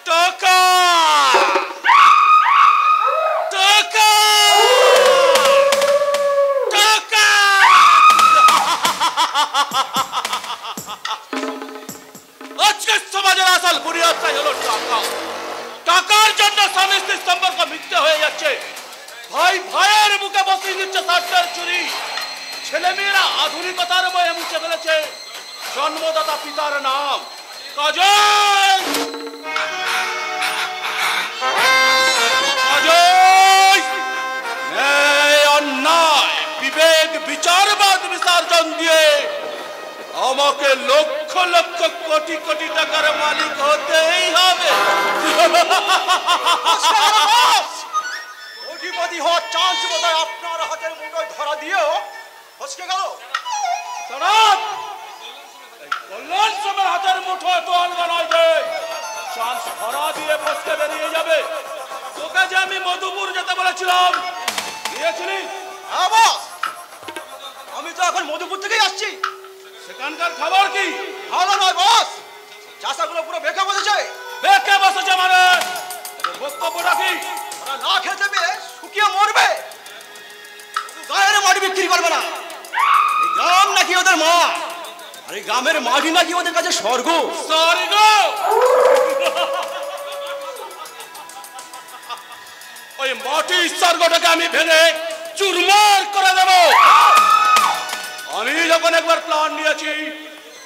[SPEAKER 8] টাকা টাকা টাকা
[SPEAKER 9] আসল বুনিয়াদটাই হলো টাকা। টাকার জন্য স্বামী স্ত্রীর সম্পর্ক মিথ্যে হয়ে যাচ্ছে। ভাই ভাইয়ের বুকে বসিয়ে দিচ্ছে সাতটার চুরি। ছেলেমেয়েরা আধুনিকতার ময়ে মুছে ফেলেছে জন্মদাতা পিতার নাম। কাজল কাজল ন্যায় অন্যায় বিবেক বিচারবাদ বিসর্জন দিয়ে আমাকে লক্ষ লক্ষ কোটি কোটি টাকার মালিক হতেই হবে।
[SPEAKER 2] কোটিপতি হওয়ার চান্স বোধহয় আপনার হাতের মুঠোয় ধরা দিয়েও ফসকে গেল।
[SPEAKER 9] কল্যাণ সমের হাতের মুঠোয় তো আলগা নয় যে চান্স ধরা দিয়ে ফসকে বেরিয়ে যাবে। তোকে যে আমি মধুপুর যেতে বলেছিলাম গিয়েছিলি?
[SPEAKER 2] হ্যাঁ বস, আমি তো এখন মধুপুর থেকেই আসছি।
[SPEAKER 9] সেখানকার খাবার কি?
[SPEAKER 2] ভালো নয় বস, চাষাগুলো পুরো বেঁকে বসেছে।
[SPEAKER 9] বেঁকে বসেছে মানে বক্তব্যটা কি?
[SPEAKER 2] ওরা না খেতে পেয়ে শুকিয়ে মরবে, গায়ের মাটি বিক্রি করবে না। এই গ্রাম নাকি ওদের মা, আর এই গ্রামের মাটি নাকি ওদের কাছে স্বর্গ।
[SPEAKER 9] স্বর্গ? ওই মাটির স্বর্গটাকে আমি ভেঙে চুরমার করে দেব। আমি যখন একবার প্ল্যান নিয়েছি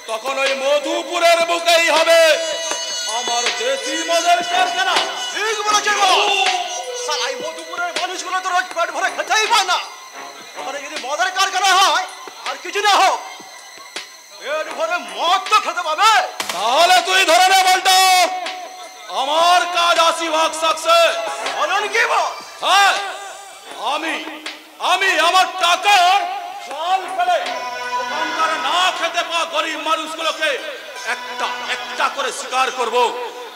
[SPEAKER 9] তখন ওই মধুপুরের বুকেই হবে আমার দেশি মদের কারখানা।
[SPEAKER 2] ঠিক বলেছেন বস। শালা এই মধুপুরের মানুষগুলো তো রোজ পেট ভরে খেতেই পায় না, ওখানে যদি মদের কারখানা হয় আর কিছু না হোক পেট ভরে মদ তো খেতে পাবে।
[SPEAKER 9] তাহলে তুই ধরে নে বলতো আমার কাজ 80% সাকসেস।
[SPEAKER 2] বলেন কি বস?
[SPEAKER 9] হ্যাঁ, আমি আমার টাকার জাল ফেলে ওখানকার না খেতে পাওয়া গরিব মানুষগুলোকে একটা একটা করে শিকার করব।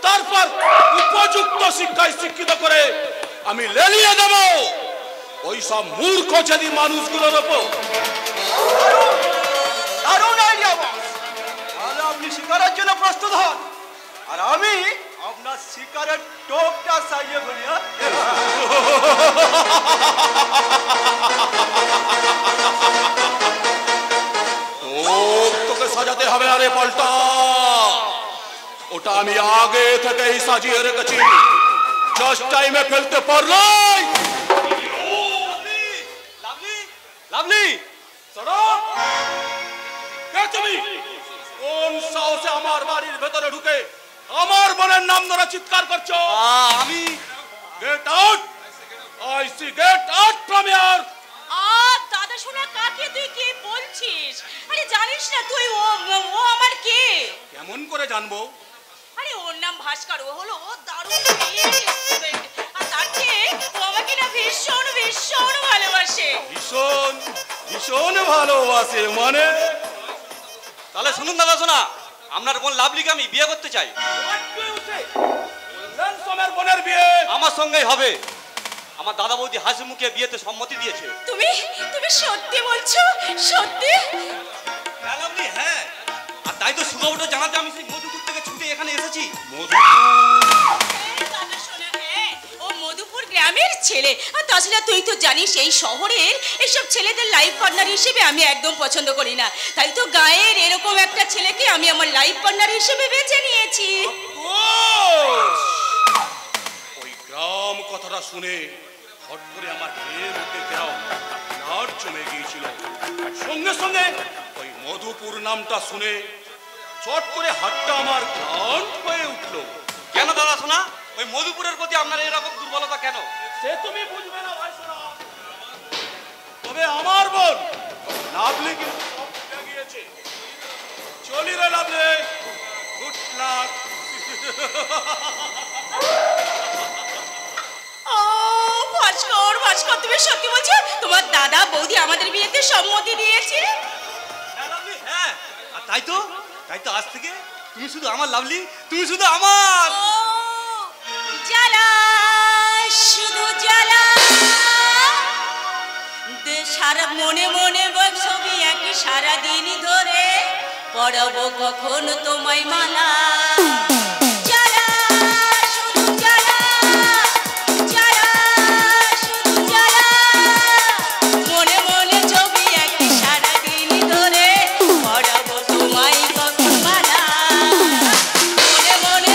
[SPEAKER 9] তারপর উপযুক্ত শিক্ষায় শিক্ষিত করে আমি লেলিয়ে দেব ওই সব মূর্খ যদি মানুষগুলোর ওপর।
[SPEAKER 2] দারুণ আইডিয়া বস। তাহলে আপনি শিকারের জন্য প্রস্তুত হন, আর আমি আপনার শিকারের টোপটা সাইয়ে বলি।
[SPEAKER 9] তোকে সাজাতে হবে। আরে পাল্টা, ওটা আমি আগে থেকেই সাজিয়ে রেখেছি, জাস্ট টাইমে ফেলতে পারলাই।
[SPEAKER 3] লাভলি,
[SPEAKER 9] কে তুমি? কোন সাহসে আমার বাড়ির ভেতরে ঢুকে আমার বোনের নাম ধরে চিৎকার করছো?
[SPEAKER 3] আমি
[SPEAKER 9] get out, I see get out from here.
[SPEAKER 6] দাদা শোনা, কাকে তুই কি বলছিস? আরে জানিস না তুই ও আমার কে?
[SPEAKER 9] কেমন করে জানবো?
[SPEAKER 6] আরে ওর নাম ভাস্কর, ও হলো দারুণ স্টুডেন্ট, আর তার চেয়ে ও আমাকে না ভীষণ ভীষণ ভালোবাসে।
[SPEAKER 9] ভীষণ ভীষণ ভালোবাসে মানে?
[SPEAKER 3] তাহলে শুনুন দাদা শোনা, আপনার বোন লাভলিকে আমি বিয়ে করতে চাই।
[SPEAKER 9] বোনের বিয়ে
[SPEAKER 3] আমার সঙ্গেই হবে। আমার দাদা বৌদি হাসি মুখে বিয়েতে সম্মতি দিয়েছে।
[SPEAKER 6] তুমি তুমি সত্যি বলছো? সত্যি?
[SPEAKER 3] হ্যাঁ লাভলি, হ্যাঁ। আর তাই তো সুখবরটা জানাতে আমি সেই মধুপুর থেকে ছুটে এখানে এসেছি।
[SPEAKER 6] দাদা শোনা, হ্যাঁ, ও মধুপুর গ্রামের ছেলে। আর তাছাড়া তুই তো জানিস এই শহরের এসব ছেলেদের লাইফ পার্টনার হিসেবে আমি একদম পছন্দ করি না। তাই তো গায়ের এরকম একটা ছেলেকে আমি আমার লাইফ পার্টনার হিসেবে বেছে নিয়েছি।
[SPEAKER 9] ওই গ্রাম কথাটা শুনে হট করে আমার মেয়ের মধ্যে লাট জমে গিয়েছিল। সঙ্গে সঙ্গে ওই মধুপুর নামটা শুনে চট করে হাতটা আমার ক্লান্ত হয়ে উঠলো।
[SPEAKER 3] কেন দাদা শোনা, ওই মধুপুরের প্রতি আপনার এরকম দুর্বলতা কেন?
[SPEAKER 9] সে তুমি বুঝবে না ভাই শোনা। তবে আমার বোন লাভলি কিন্তু সব ভুলে গিয়েছে। চলি রে লাভলি, গুড লাক।
[SPEAKER 6] ও ভাস্কর, ভাস্কর তুমি সত্যি বলছো? তোমার দাদা বৌদি আমাদের বিয়েতে সম্মতি দিয়েছে?
[SPEAKER 3] হ্যাঁ লাভলি, হ্যাঁ। আর তাই তো আজ থেকে তুমি শুধু আমার লাভলি, তুমি শুধু আমার।
[SPEAKER 6] জ্বালা, শুধু জ্বালা, সারা মনে মনে ছবি আঁকি সারাদিন ধরে, পড়াবো কখন তোমায় মালা। জ্বালা, শুধু জ্বালা, জ্বালা, শুধু জ্বালা, মনে মনে ছবি আঁকি সারাদিন ধরে, পড়াবো তোমায় কখন মালা। মনে মনে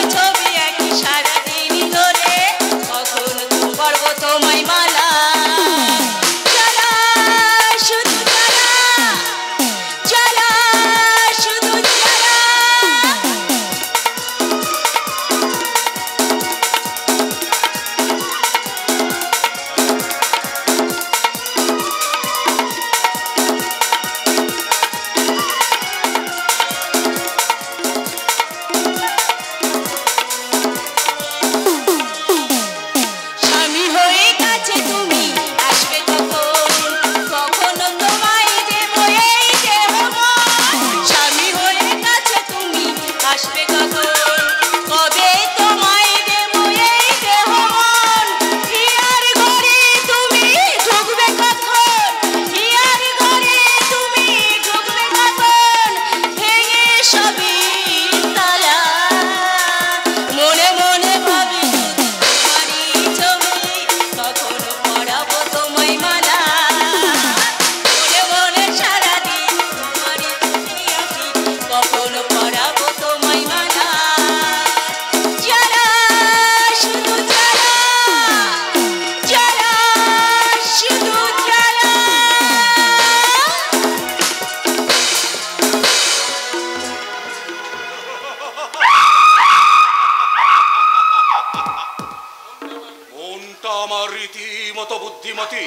[SPEAKER 9] বুদ্ধিমতী,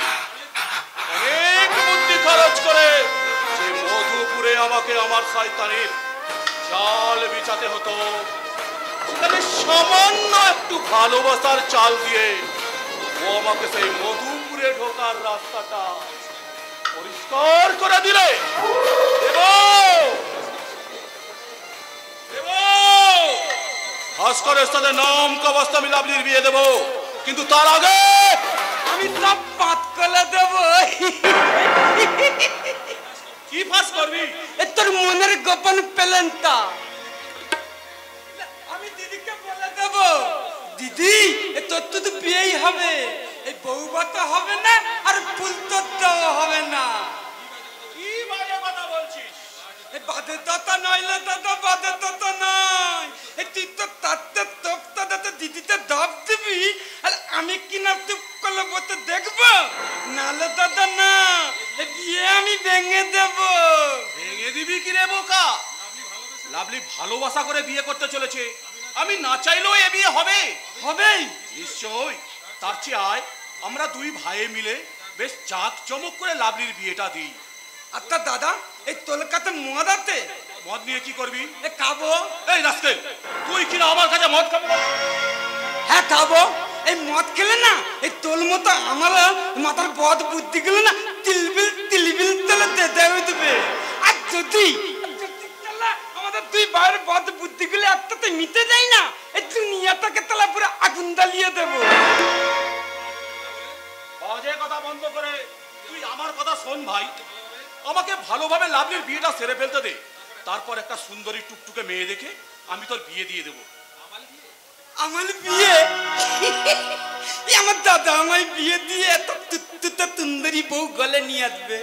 [SPEAKER 9] অনেক বুদ্ধি খরচ করে যে মধুপুরে আমাকে আমার শয়তানের চাল বিছাতে হতো, সেখানে সামান্য একটু ভালোবাসার চাল দিয়ে ও আমাকে সেই মধুপুরে ঢোকার রাস্তাটা পরিষ্কার করে দিলে। ভাস্করের সাথে নাম কবস্তা আমি লাভলির বিয়ে দেবো, কিন্তু তার আগে
[SPEAKER 10] আমি সব পাত করে দেব।
[SPEAKER 9] কি ফাঁস করবি?
[SPEAKER 10] তোর মনের গোপন প্ল্যানটা আমি দিদিকে বলে দেব। দিদি তোর তো বিয়েই হবে, এই বউবা তো হবে না, আর ফুল তোরটাও হবে না।
[SPEAKER 9] কি বাজে কথা বলছিস?
[SPEAKER 10] এই বাদে দাতা নইলে দাদা, বাদে দাতা নয়। এই তুই তো তাতে তোপটা দাতে দিদিতে দাব দিবি, আর আমি কিনা চুপ করলে বসে দেখবো? নালে দাদা না, এই বিয়ে আমি ভেঙে দেব।
[SPEAKER 9] ভেঙে দিবি কি রে বোকা? লাভলি ভালোবাসা করে বিয়ে করতে চলেছে, আমি না চাইলেও এ বিয়ে হবে।
[SPEAKER 10] হবেই
[SPEAKER 9] নিশ্চয়। তার চেয়ে আয় আমরা দুই ভাই মিলে বেশ জাঁক চমক করে লাভলির বিয়েটা দিই।
[SPEAKER 10] আচ্ছা দাদা, এই তোলকাতে মদ আছে?
[SPEAKER 9] মদ নিয়ে কি করবি?
[SPEAKER 10] এ খাবো।
[SPEAKER 9] এই রাস্কেল, তুই কিনা আমার কাছে মদ খাবি?
[SPEAKER 10] হ্যাঁ খাবো। এই মদ খেলে না, এই তোল মতো আমার মাথার বদ বুদ্ধি গেলে না তিলবিল তেলে দেবে। আর যদি আমাদের দুই ভাইয়ের বদ বুদ্ধি গুলো একটাতে মিটে যায় না, এই দুনিয়াটাকে তাহলে পুরো আগুন জ্বালিয়ে দেবো।
[SPEAKER 9] বাজে কথা বন্ধ করে তুই আমার কথা শোন ভাই। আমাকে ভালোভাবে লাভলির বিয়েটা সেরে ফেলতে দে, তারপর একটা সুন্দরী টুকটুকে মেয়ে দেখে আমি তোর বিয়ে দিয়ে দেবো।
[SPEAKER 10] আমার বিয়ে? আমার দাদা আমায় বিয়ে দিয়ে সুন্দরী বউ গলে নিয়ে আসবে,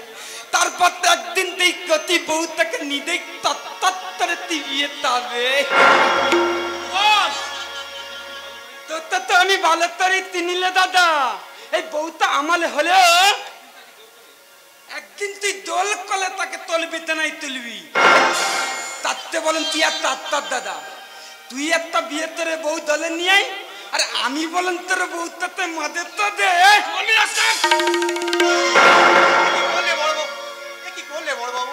[SPEAKER 10] তারপর তো একদিন তুই গতি বউ তাকে নিদে তত্তরে তুই বিয়ে তাবে। তো আমি ভালো তরে তিনিলে দাদা, এই বউটা আমালে হলেও একদিন তুই দোল কলে তাকে তলবি তে নাই তুলবি। তাতে বলেন তুই একটা আত্মার দাদা, তুই একটা বিয়ে তোরে বউ দলে নিয়ে আয়, আর আমি বলেন তোর বউ তাতে মদে তো দে।
[SPEAKER 2] কি করলে বড় বাবু?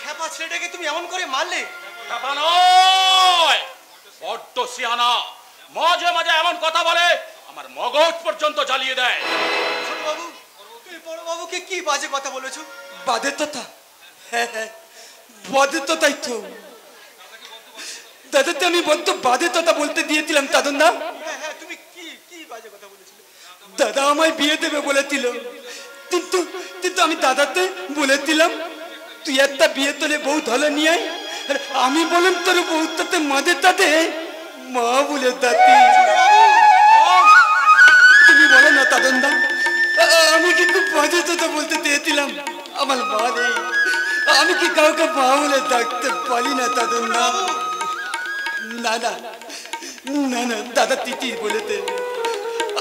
[SPEAKER 2] খেপা ছেলেটাকে তুমি এমন করে মারলে?
[SPEAKER 9] ব্যাপার নয়, বড্ড সিয়ানা, মাঝে মাঝে এমন কথা বলে আমার মগজ পর্যন্ত জ্বালিয়ে দেয়।
[SPEAKER 2] ছোট বাবু, তুমি বড় বাবুকে কি বাজে কথা বলেছো?
[SPEAKER 10] বাদে তোতা? হ্যাঁ হ্যাঁ, বাদে তোতাই তো দাদা, তো আমি বলতো বাদে তোতা বলতে দিয়েছিলাম দাদন দা।
[SPEAKER 2] হ্যাঁ হ্যাঁ, তুমি কি কি বাজে কথা বলেছিলে?
[SPEAKER 10] দাদা আমায় বিয়ে দেবে বলেছিল, কিন্তু কিন্তু আমি দাদাতে বলেছিলাম তুই একটা বিয়ে তোলে বউ ধলে নিয়ে আয়, আর আমি বলেন তোর বউ তাতে মদে তাতে মা বলে দাতি। তুমি বলো না দাদন দা, আমি কি খুব বাজে তোতা বলতে দিয়েছিলাম? আমার মা নেই, আমি কি কাউকে মা বলে ডাকতে পারি না দাদন দা? না না না না দাদা, তিতি বলেতে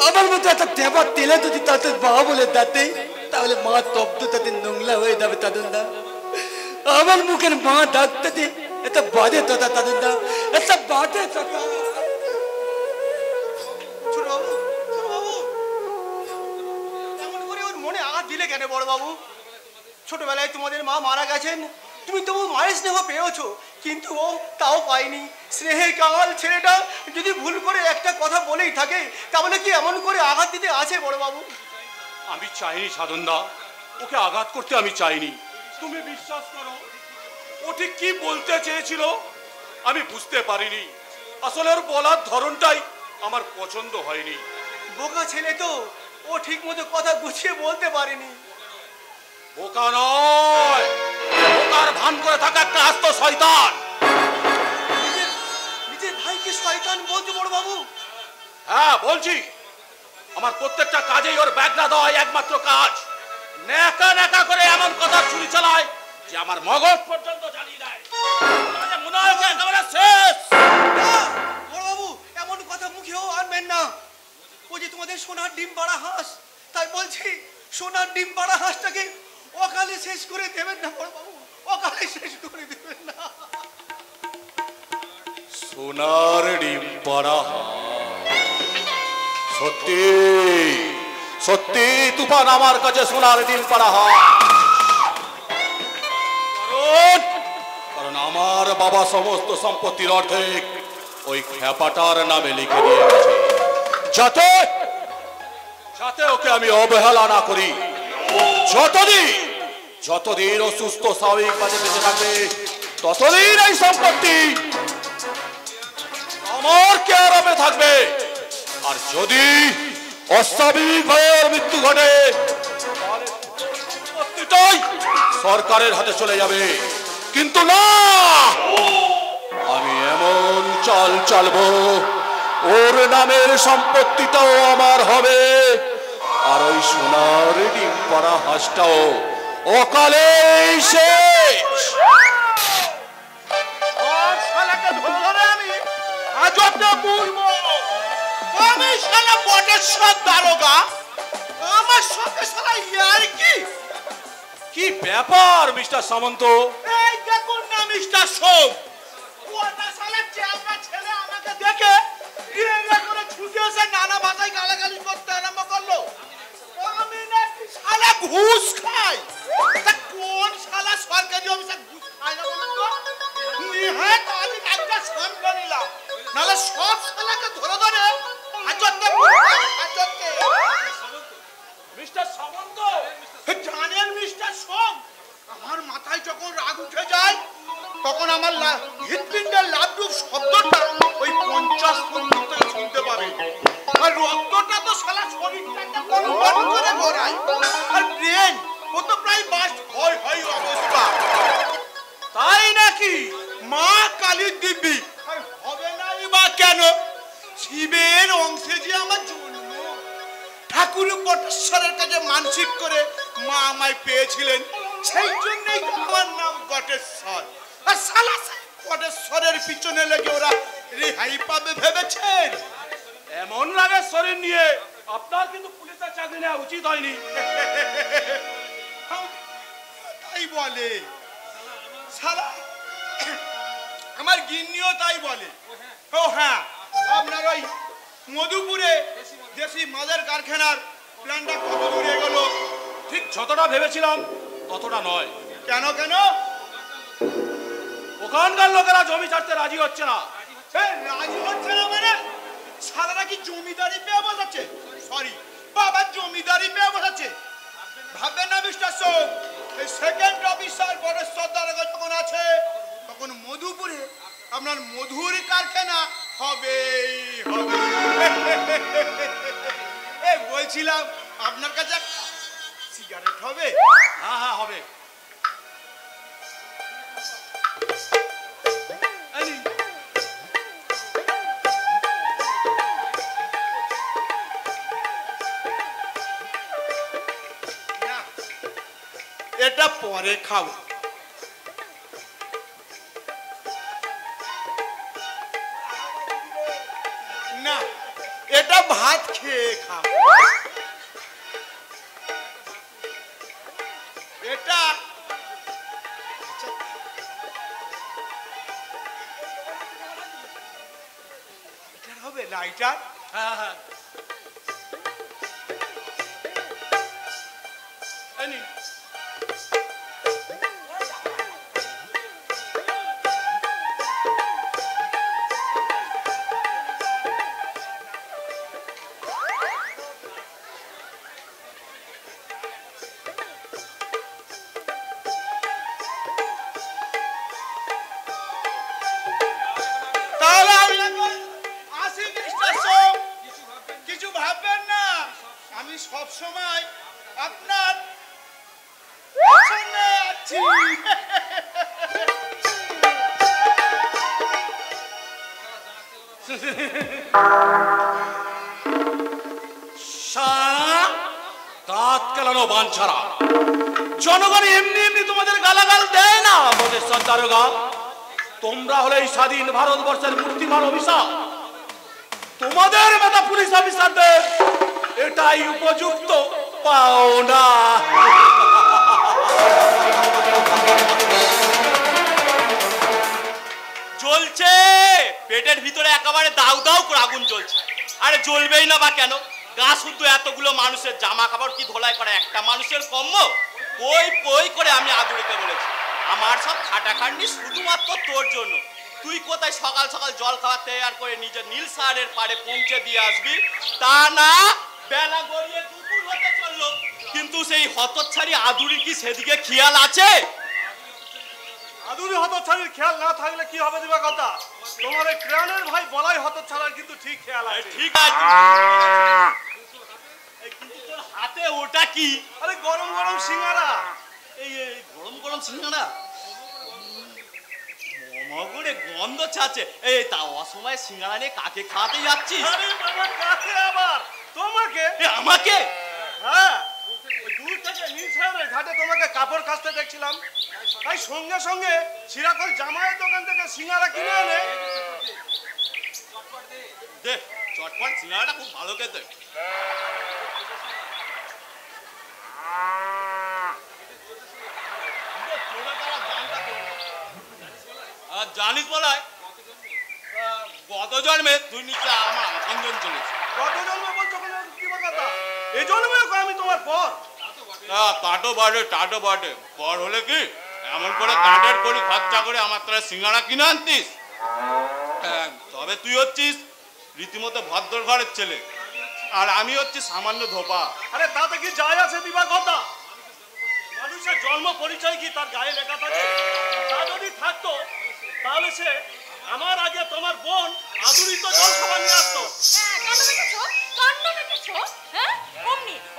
[SPEAKER 10] আমার মতো একটা দেবা তেলে যদি তাতে মা বলে দাতে, তাহলে মা তব্দ তাতে নোংলা হয়ে যাবে দাদন দা। আমার মুখের মা ডাকতে দে, এটা বাজে তোতা দাদন দা, এটা বাজে তোতা।
[SPEAKER 2] ছোট বাবু, ছোট বাবু, এমন করে ওর মনে আঘাত দিলে কেন বড় বাবু? ছোটবেলায় তোমাদের মা মারা গেছেন, তুমি তবু মায়ের স্নেহ পেয়েছো, কিন্তু ও তাও পাইনি। স্নেহের কাঙাল ছেলেটা যদি ভুল করে একটা কথা বলেই থাকে, তাহলে কি এমন করে আঘাত দিতে আছে বড় বাবু?
[SPEAKER 9] আমি চাইনি সাধনদা, ওকে আঘাত করতে আমি চাইনি। তুমি বিশ্বাস করো, ও ঠিক কি বলতে চেয়েছিল আমি বুঝতে পারিনি। আসলে ওর বলার ধরনটাই আমার পছন্দ হয়নি।
[SPEAKER 2] বোকা ছেলে তো, ও ঠিক মতো কথা গুছিয়ে বলতে পারেনি।
[SPEAKER 9] বোকা নয়, বোকার ভান করে থাকা একটা আস্ত শয়তান।
[SPEAKER 2] নিজের ভাইকে শয়তান বলছো বড় বাবু?
[SPEAKER 9] হ্যাঁ বলছি, আমার প্রত্যেকটা কাজেই ওর ব্যাগরা দেওয়া একমাত্র কাজ। নেকা নেকা করে এমন কথা চুরি চালায় যে আমার মগজ পর্যন্ত জ্বালিয়ে দেয়। মনে হয় একেবারে শেষ।
[SPEAKER 2] বড় বাবু, এমন কথা মুখেও আনবেন না। ও যে তোমাদের সোনার ডিম পাড়া হাঁস, তাই বলছি সোনার ডিম পাড়া হাঁসটাকে অকালে শেষ করে দেবেন না বড় বাবু, অকালে শেষ করে দেবেন না।
[SPEAKER 9] সোনার ডিম পাড়া, সত্যি সত্যি তুফান আমার কাছে সোনার ডিম পাড়া হয়। কারণ আমার বাবা সমস্ত সম্পত্তির অর্ধেক ওই খ্যাপাটার নামে লিখে দিয়ে গেছে, যাতে যাতে ওকে আমি অবহেলা না করি। যতদিন ও সুস্থ স্বাভাবিক ভাবে বেঁচে থাকবে ততদিন এই সম্পত্তি আমার কেয়ারে থাকবে। আর যদি অস্বাভাবিক ভাবে মৃত্যু ঘটে তাহলে সম্পত্তিটাই সরকারের হাতে চলে যাবে। কিন্তু না, আমি এমন চাল চালবো ওর নামের সম্পত্তিটাও আমার হবে, আর ওই সোনার ডিম পাড়া হাঁসটাও অকালে শেষ।
[SPEAKER 5] আমি শালা বটেশ্বর দারোগা, আমার সঙ্গে শালা ইয়ার
[SPEAKER 9] কি ব্যাপার মিস্টার সামন্ত?
[SPEAKER 5] এই দেখুন না মিস্টার সোম, ওটা শালা চ্যাংড়া ছেলে আমাকে দেখে ইয়ে করে ছুটে এসে নানা ভাষায় গালাগালি করতে আরম্ভ করলো। আমি নাকি শালা ঘুষ খাই? তা কোন শালা সরকারি অফিসে ঘুষ খায় না বলুন তো? নিহাত আমি একটা সামনে নিলাম, নাহলে সব শালাকে ধরে ধরে আজকে মিস্টার সামন্ত। জানেন মিস্টার সোম, আমার মাথায় যখন রাগ উঠে যায় তখন আমার হৃৎপিণ্ডের লাভডুব শব্দটা ওই 50 ফুট থেকে শুনতে পাবে। আর রক্তটা তো শালা শরীরটাকে গড়গড় করে ঘোরায়। আর ব্রেন ও তো প্রায় বাস্ট হয় অবস্থা। তাই নাকি? মা কালীর দিব্যি। আর হবে নাই বা কেন? শিবের অংশে যে আমার জন্ম। ঠাকুর বটেশ্বরের কাছে মানসিক করে মা আমায় পেয়েছিলেন, সেই জন্যই আমার নাম বটেশ্বর। আর শালা বটেশ্বরের পিছনে লেগে ওরা রেহাই পাবে ভেবেছেন?
[SPEAKER 9] এমন রাগের শরীর নিয়ে আপনার কিন্তু পুলিশের চাকরি নেওয়া উচিত হয়নি।
[SPEAKER 5] তাই বলে শালা, আমার গিন্নিও তাই বলে। ও হ্যাঁ, আপনার ওই মধুপুরে দেশি মালের কারখানার প্ল্যানটা কত দূর এগোলো?
[SPEAKER 9] ঠিক যতটা ভেবেছিলাম ততটা নয়।
[SPEAKER 5] কেন কেন?
[SPEAKER 9] ওখানকার লোকেরা জমি ছাড়তে রাজি হচ্ছে না।
[SPEAKER 5] রাজি হচ্ছে না মানে? শালারা কি জমিদারি পেয়ে বসাচ্ছে? সরি বাবা, জমিদারি পেয়ে বসাচ্ছে। ভাববেন না মিস্টার সোম, এই সেকেন্ড অফিসার বটেশ্বর দারোগা যখন আছে তখন মধুপুরে আপনার মধুর কারখানা হবেই হবে। বলছিলাম আপনার কাছে সিগারেট হবে?
[SPEAKER 9] হ্যাঁ হ্যাঁ হবে।
[SPEAKER 5] এটা পরে খাবো। না, এটা ভাত খেয়ে খাবো। এটা এটা হবে লাইটার।
[SPEAKER 9] হ্যাঁ হ্যাঁ
[SPEAKER 5] সব সময় আপনার পেছনে আছি।
[SPEAKER 9] দাঁত কেলানো বাঞ্ছারা, জনগণ এমনি এমনি তোমাদের গালাগাল দেয় না। বটেশ্বর দারোগা, তোমরা হলে এই স্বাধীন ভারতবর্ষের মূর্তিমান অভিশাপ। তোমাদের মতো পুলিশ অফিসারদের এটাই উপযুক্ত পাওনা।
[SPEAKER 3] জ্বলছে পেটের ভিতরে, একেবারে দাউ দাউ করে আগুন জ্বলছে। আরে জ্বলবেই না বা কেন?
[SPEAKER 11] গা শুদ্ধ এতগুলো মানুষের জামা কাপড় কি ধোলাই করে একটা মানুষের কম্ম? পই পই করে আমি আদুরিকে বলেছি আমার সব খাটাখাটনি শুধুমাত্র তোর জন্য। তুই কোথায় সকাল সকাল জল খাওয়া তৈরি করে নিজের নীল সাহারের পাড়ে পৌঁছে দিয়ে আসবি, তা না বেলা গড়িয়ে দুপুর হতে চললো। কিন্তু সেই হতচ্ছাড়ি আদুরি কি সেদিকে খেয়াল আছে?
[SPEAKER 1] আদুরি হতচ্ছাড়ির খেয়াল না থাকলে কি হবে দিবা কথা? তোমার এই প্রাণের ভাই বলাই হতচ্ছাড়ার কিন্তু ঠিক খেয়াল আছে।
[SPEAKER 11] ঠিক আছে, কিন্তু তোর হাতে ওটা কি?
[SPEAKER 1] আরে গরম গরম সিঙ্গারা।
[SPEAKER 11] এই গরম গরম সিঙ্গারা মগরে গন্ধ ছাড়ছে। এই তা অসময়ে সিঙ্গারা নিয়ে কাকে খাওয়াতে যাচ্ছিস?
[SPEAKER 1] আরে বাবা কাকে আবার? তোমাকে।
[SPEAKER 11] আমাকে?
[SPEAKER 1] হ্যাঁ, দূর থেকে নীলসাগরের ঘাটে তোমাকে কাপড় কাচতে দেখছিলাম, তাই সঙ্গে সঙ্গে সিরাকল জামাইয়ের দোকান থেকে সিঙ্গারা কিনে এনে
[SPEAKER 11] দে। চটপট সিঙ্গারাটা খুব ভালো খেতে। জানিস বলাই গত জন্মে তুই নিচে আমার আপনজন চলেছে।
[SPEAKER 1] গত জন্মে বলছো কি কথা? এই জন্মেও আমি তোমার পর।
[SPEAKER 11] টাটো বাটে পর হলে কি এমন করে গাঁটের করে খরচা করে আমার তোরা সিঙ্গারা কিনে আনতিস? তবে তুই হচ্ছিস রীতিমতো ভদ্র ঘরের ছেলে আর আমি হচ্ছি সামান্য ধোপা।
[SPEAKER 1] আরে তাতে কি যায় আছে দিবা কথা? মানুষের জন্ম পরিচয় কি তার গায়ে লেখা থাকে? তা যদি থাকতো তাহলে সে আমার আগে তোমার বোন আদুরি তো জল খাবার নিয়ে আসতো।
[SPEAKER 4] কাণ্ড দেখেছো? হ্যাঁ,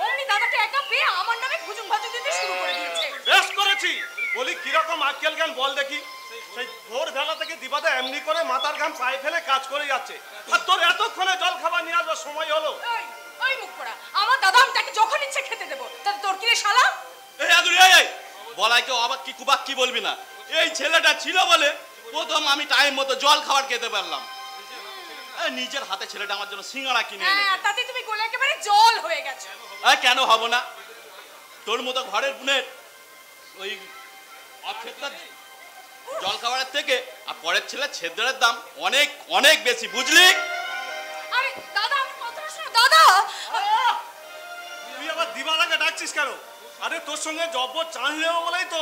[SPEAKER 4] অমনি দাদাকে একা পেয়ে আমার নামে ভুজুং ভাজুং দিতে শুরু করে দিয়েছে।
[SPEAKER 1] বেশ করেছি। বলি কিরকম আক্কেল জ্ঞান বল দেখি। সেই ভোরবেলা থেকে দিবাতে এমনি করে মাথার ঘাম পায়ে ফেলে কাজ করে যাচ্ছে, আর তোর এতক্ষণে জল খাবার নিয়ে আসবার সময় হলো?
[SPEAKER 4] ওই মুখ পোড়া, আমার দাদা আমি তাকে যখন ইচ্ছে খেতে দেবো, তাতে তোর কি রে শালা?
[SPEAKER 11] এই আদুরি এই বলাইকে অবাক কি কুবাক কি বলবি না। এই ছেলেটা ছিল বলে প্রথম আমি টাইম মতো জল খাবার খেতে পারলাম। নিজের হাতে ছেলেটা আমার জন্য সিঙ্গারা কিনে এনে।
[SPEAKER 4] হ্যাঁ, তাতে তুমি গলে একেবারে জল হয়ে গেছো।
[SPEAKER 11] কেন হব না? তোর মতো ঘরের বোনের ওই অক্ষেত্র জল খাবারের থেকে আর পরের ছেলে ছেদ্রের দাম অনেক অনেক বেশি, বুঝলি?
[SPEAKER 4] আরে দাদা আমার কথাটা শোনো দাদা।
[SPEAKER 1] তুই আবার দিবাদাকে ডাকছিস কেন? আরে তোর সঙ্গে জব্ব চাঁদলেও বলেই তো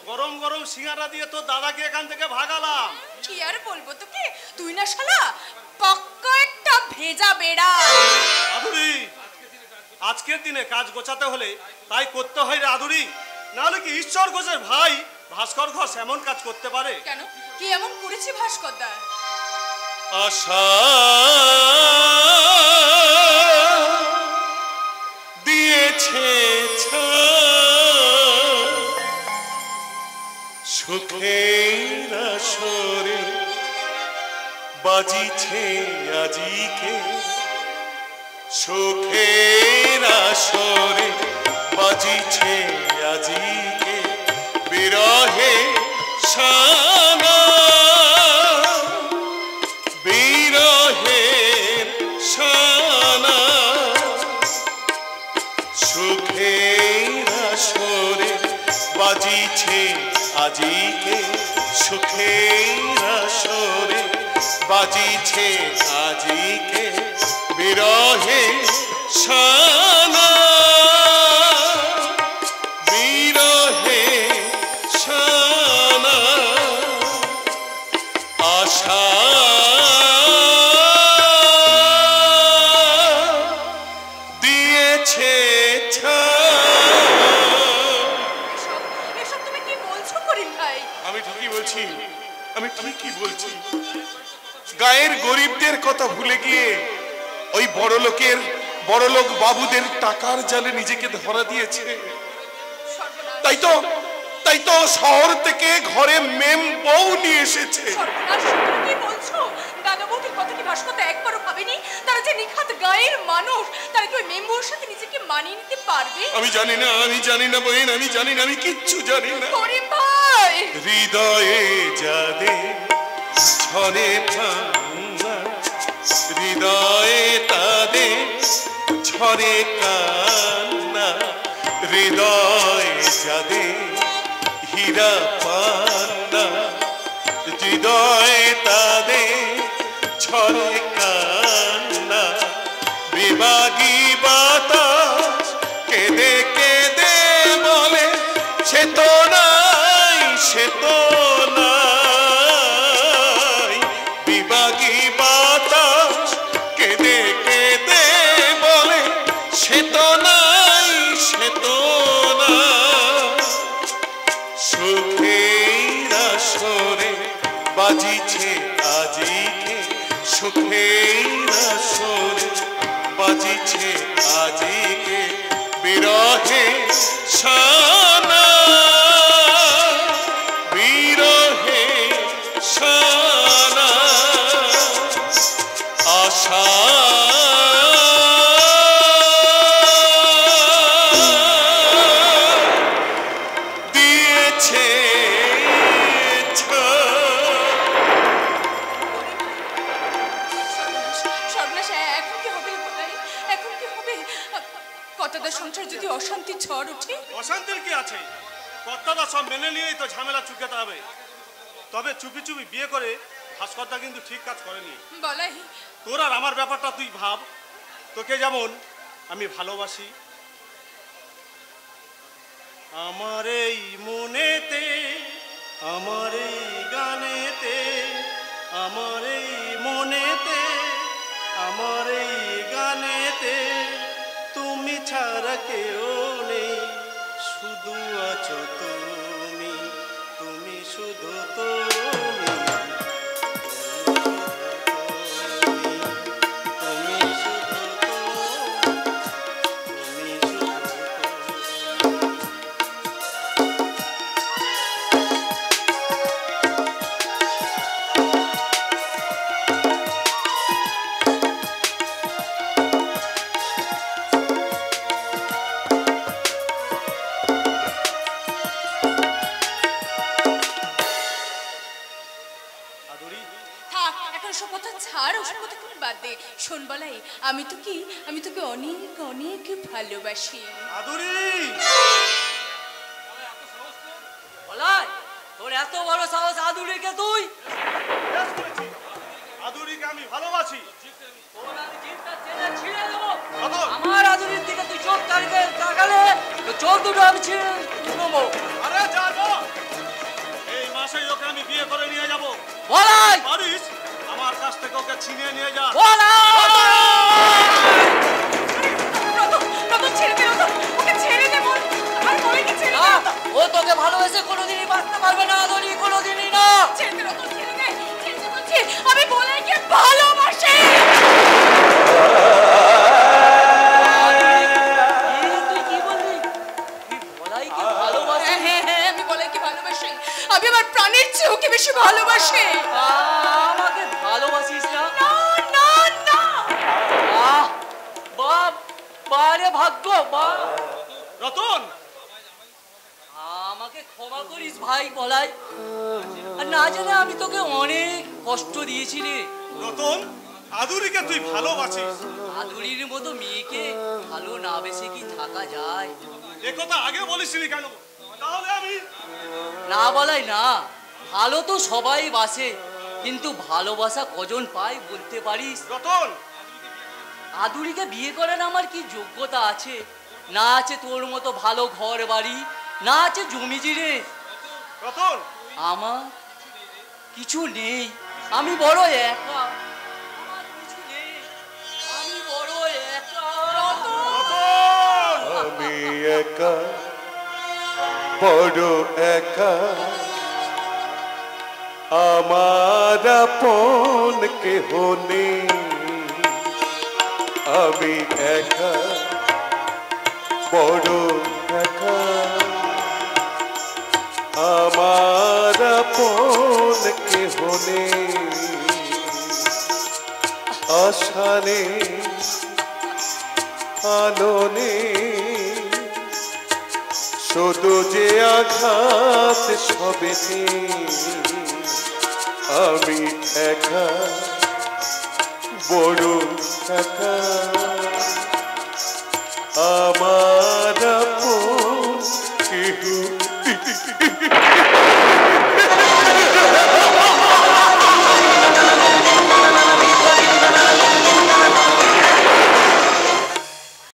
[SPEAKER 1] গরম গরম সিঙ্গারা দিয়ে তোর দাদাকে এখান থেকে ভাগালাম।
[SPEAKER 4] কি আর বলবো তোকে, তুই না শালা পাক্কা একটা ভেজা বেড়া।
[SPEAKER 1] আদুরি, আজকের দিনে কাজ গোছাতে হলে তাই করতে হয় রে আদুরি, নাহলে কি ঈশ্বর ঘোষের ভাই ভাস্কর ঘোষ এমন কাজ করতে পারে?
[SPEAKER 4] কেন, কি এমন করেছে ভাস্কর দা?
[SPEAKER 8] আশা দিয়েছে সুখের আসরে বাজিছে আজিকে, সুখের আসরে বাজিছে আজিকে বিরহে শানা, বিরহের শানা। সুখের আসরে বাজিছে আজিকে, সুখের আসরে বাজিছে আজিকে বিরহে শানা, বিরহে শানা। আশা দিয়েছে
[SPEAKER 4] এসব তুমি কি বলছো করিম ভাই?
[SPEAKER 8] আমি ঠিকই বলছি, আমি ঠিকই বলছি। গায়ের গরিবদের কথা ভুলে গিয়ে ওই বড়লোক বাবুদের টাকার জালে নিজেকে ধরা দিয়েছে। তাই তো শহর থেকে ঘরে মেম বউ নিয়ে এসেছে।
[SPEAKER 4] কি বলছো? দাদা বৌদির কথা কি ভাস্কর দা একবারও ভাবেনি? তারা যে নিখাত গায়ের মানুষ, তারা কি ওই মেম্বুর সাথে নিজেকে মানিয়ে নিতে পারবে?
[SPEAKER 8] আমি জানি না বহিন, আমি জানি না, আমি কিচ্ছু জানি না।
[SPEAKER 4] করিম ভাই,
[SPEAKER 8] হৃদয়ে যাদে ঝরে কান্না, হৃদয়ে তাদে ঝরে কান্না, হৃদয়ে যাদে হীরা পান্না, হৃদয়ে তাদে ঝরে কান্না, বিভাগী বাতাস কেঁদে কেঁদে বলে সে তো নাই, সে তো নাই। বিভাগী বাতাস কেঁদে কেঁদে বলে সে তো নাই, সে তো নাই। সুখের আসরে বাজিছে আজিকে, সুখের আসরে বাজিছে আজিকে বিরহে শানা, বিরহে শানা। আশা দিয়েছে
[SPEAKER 4] সর্বনাশ, এখন কি হবে বলাই? এখন কি হবে? কতদার সংসার যদি অশান্তি ঝড় ওঠে?
[SPEAKER 1] অশান্তির কি আছে? কর্তারা সব মেনে নিয়েই তো ঝামেলা চুকাতে হবে। তবে চুপি চুপি বিয়ে করে ভাস্করটা কিন্তু ঠিক কাজ করেনি।
[SPEAKER 4] বলাই,
[SPEAKER 1] তোর আর আমার ব্যাপারটা তুই ভাব। তোকে যেমন আমি ভালোবাসি, আমার এই মনেতে, আমার এই গানেতে, আমার এই মনেতে, আমার এই গানেতে তুমি ছাড়া কেউ নেই, শুধু আছো তুমি, তুমি শুধু তুমি, তুমি শুধু তুমি, তুমি
[SPEAKER 4] থাক, এখন সব কথা ছাড়, ওসব কথা তুমি বাদ দে। শোন বলাই, আমি তোকে অনেক অনেক ভালোবাসি।
[SPEAKER 1] আদুরি,
[SPEAKER 10] বলাই, তোর এত বড় সাহস আদুরিকে তুই?
[SPEAKER 1] বেশ করেছি। আদুরিকে আমি ভালোবাসি।
[SPEAKER 10] তোর আমি জিভটা টেনে ছিঁড়ে দেবো।
[SPEAKER 1] রতন,
[SPEAKER 10] আমার আদুরির দিকে তুই চোখ তাকালে তো চোখ দুটো আমি ছিঁড়ে নেবো।
[SPEAKER 1] আরে যা যা, এই মাসেই ওকে আমি বিয়ে করে নিয়ে যাব।
[SPEAKER 10] বলাই,
[SPEAKER 1] পারিস আমার কাছ থেকে ওকে ছিনিয়ে নিয়ে যা।
[SPEAKER 4] রতন, ছেড়ে দে রতন, ওকে ছেড়ে দে বল। আর বলাইকে ছেড়ে দে রতন।
[SPEAKER 10] ও তোকে ভালোবেসে কোনোদিনই বাঁচতে পারবে না আদুরি, কোনোদিনই না।
[SPEAKER 4] ছেড়ে দে রতন, ছেড়ে দে, ছেড়ে দে বলছি। আমি বলাইকে ভালোবাসি।
[SPEAKER 10] তুই কি বললি? তুই বলাইকে ভালোবাসিস?
[SPEAKER 4] হ্যাঁ, আমি বলাইকে ভালোবাসি। আমি আমার প্রাণের চেয়ে ওকে বেশি ভালোবাসি।
[SPEAKER 10] আমাকে ভালোবাসিস না?
[SPEAKER 4] না না না,
[SPEAKER 10] আহ, বাপ, বারে ভাগ্য, বাপ।
[SPEAKER 1] রতন,
[SPEAKER 10] আমাকে ক্ষমা করিস ভাই বলাই। আর না জানে আমি তোকে অনেক কষ্ট দিয়েছি রে।
[SPEAKER 1] রতন, আদুরিকে তুই ভালোবাসিস।
[SPEAKER 10] আদুরির মতো মেয়েকে ভালো না বেসে কি থাকা যায়?
[SPEAKER 1] এ কথা আগে বলিসনি কেন? তাহলে আমি
[SPEAKER 10] না বলাই না, ভালো তো সবাই বাসে, কিন্তু ভালোবাসা কজন পায় বলতে পারিস?
[SPEAKER 1] রতন,
[SPEAKER 10] আদুরিকে বিয়ে করার আমার কি যোগ্যতা আছে? না আছে তোর মতো ভালো ঘর বাড়ি, না আছে জমি জিরে।
[SPEAKER 1] রতন,
[SPEAKER 10] আমার কিছু নেই, আমি বড় একা। আমার কিছু নেই, আমি বড় একা।
[SPEAKER 1] রতন,
[SPEAKER 8] আমি একা, বড় একা, আমার আপন কেহ নেই। আমি একা, বড় একা, আমার আপন কেহ নেই। আশা নেই, আলো নেই, শুধু যে আঘাত সবেতে। আমি একা, বড় একা, আমার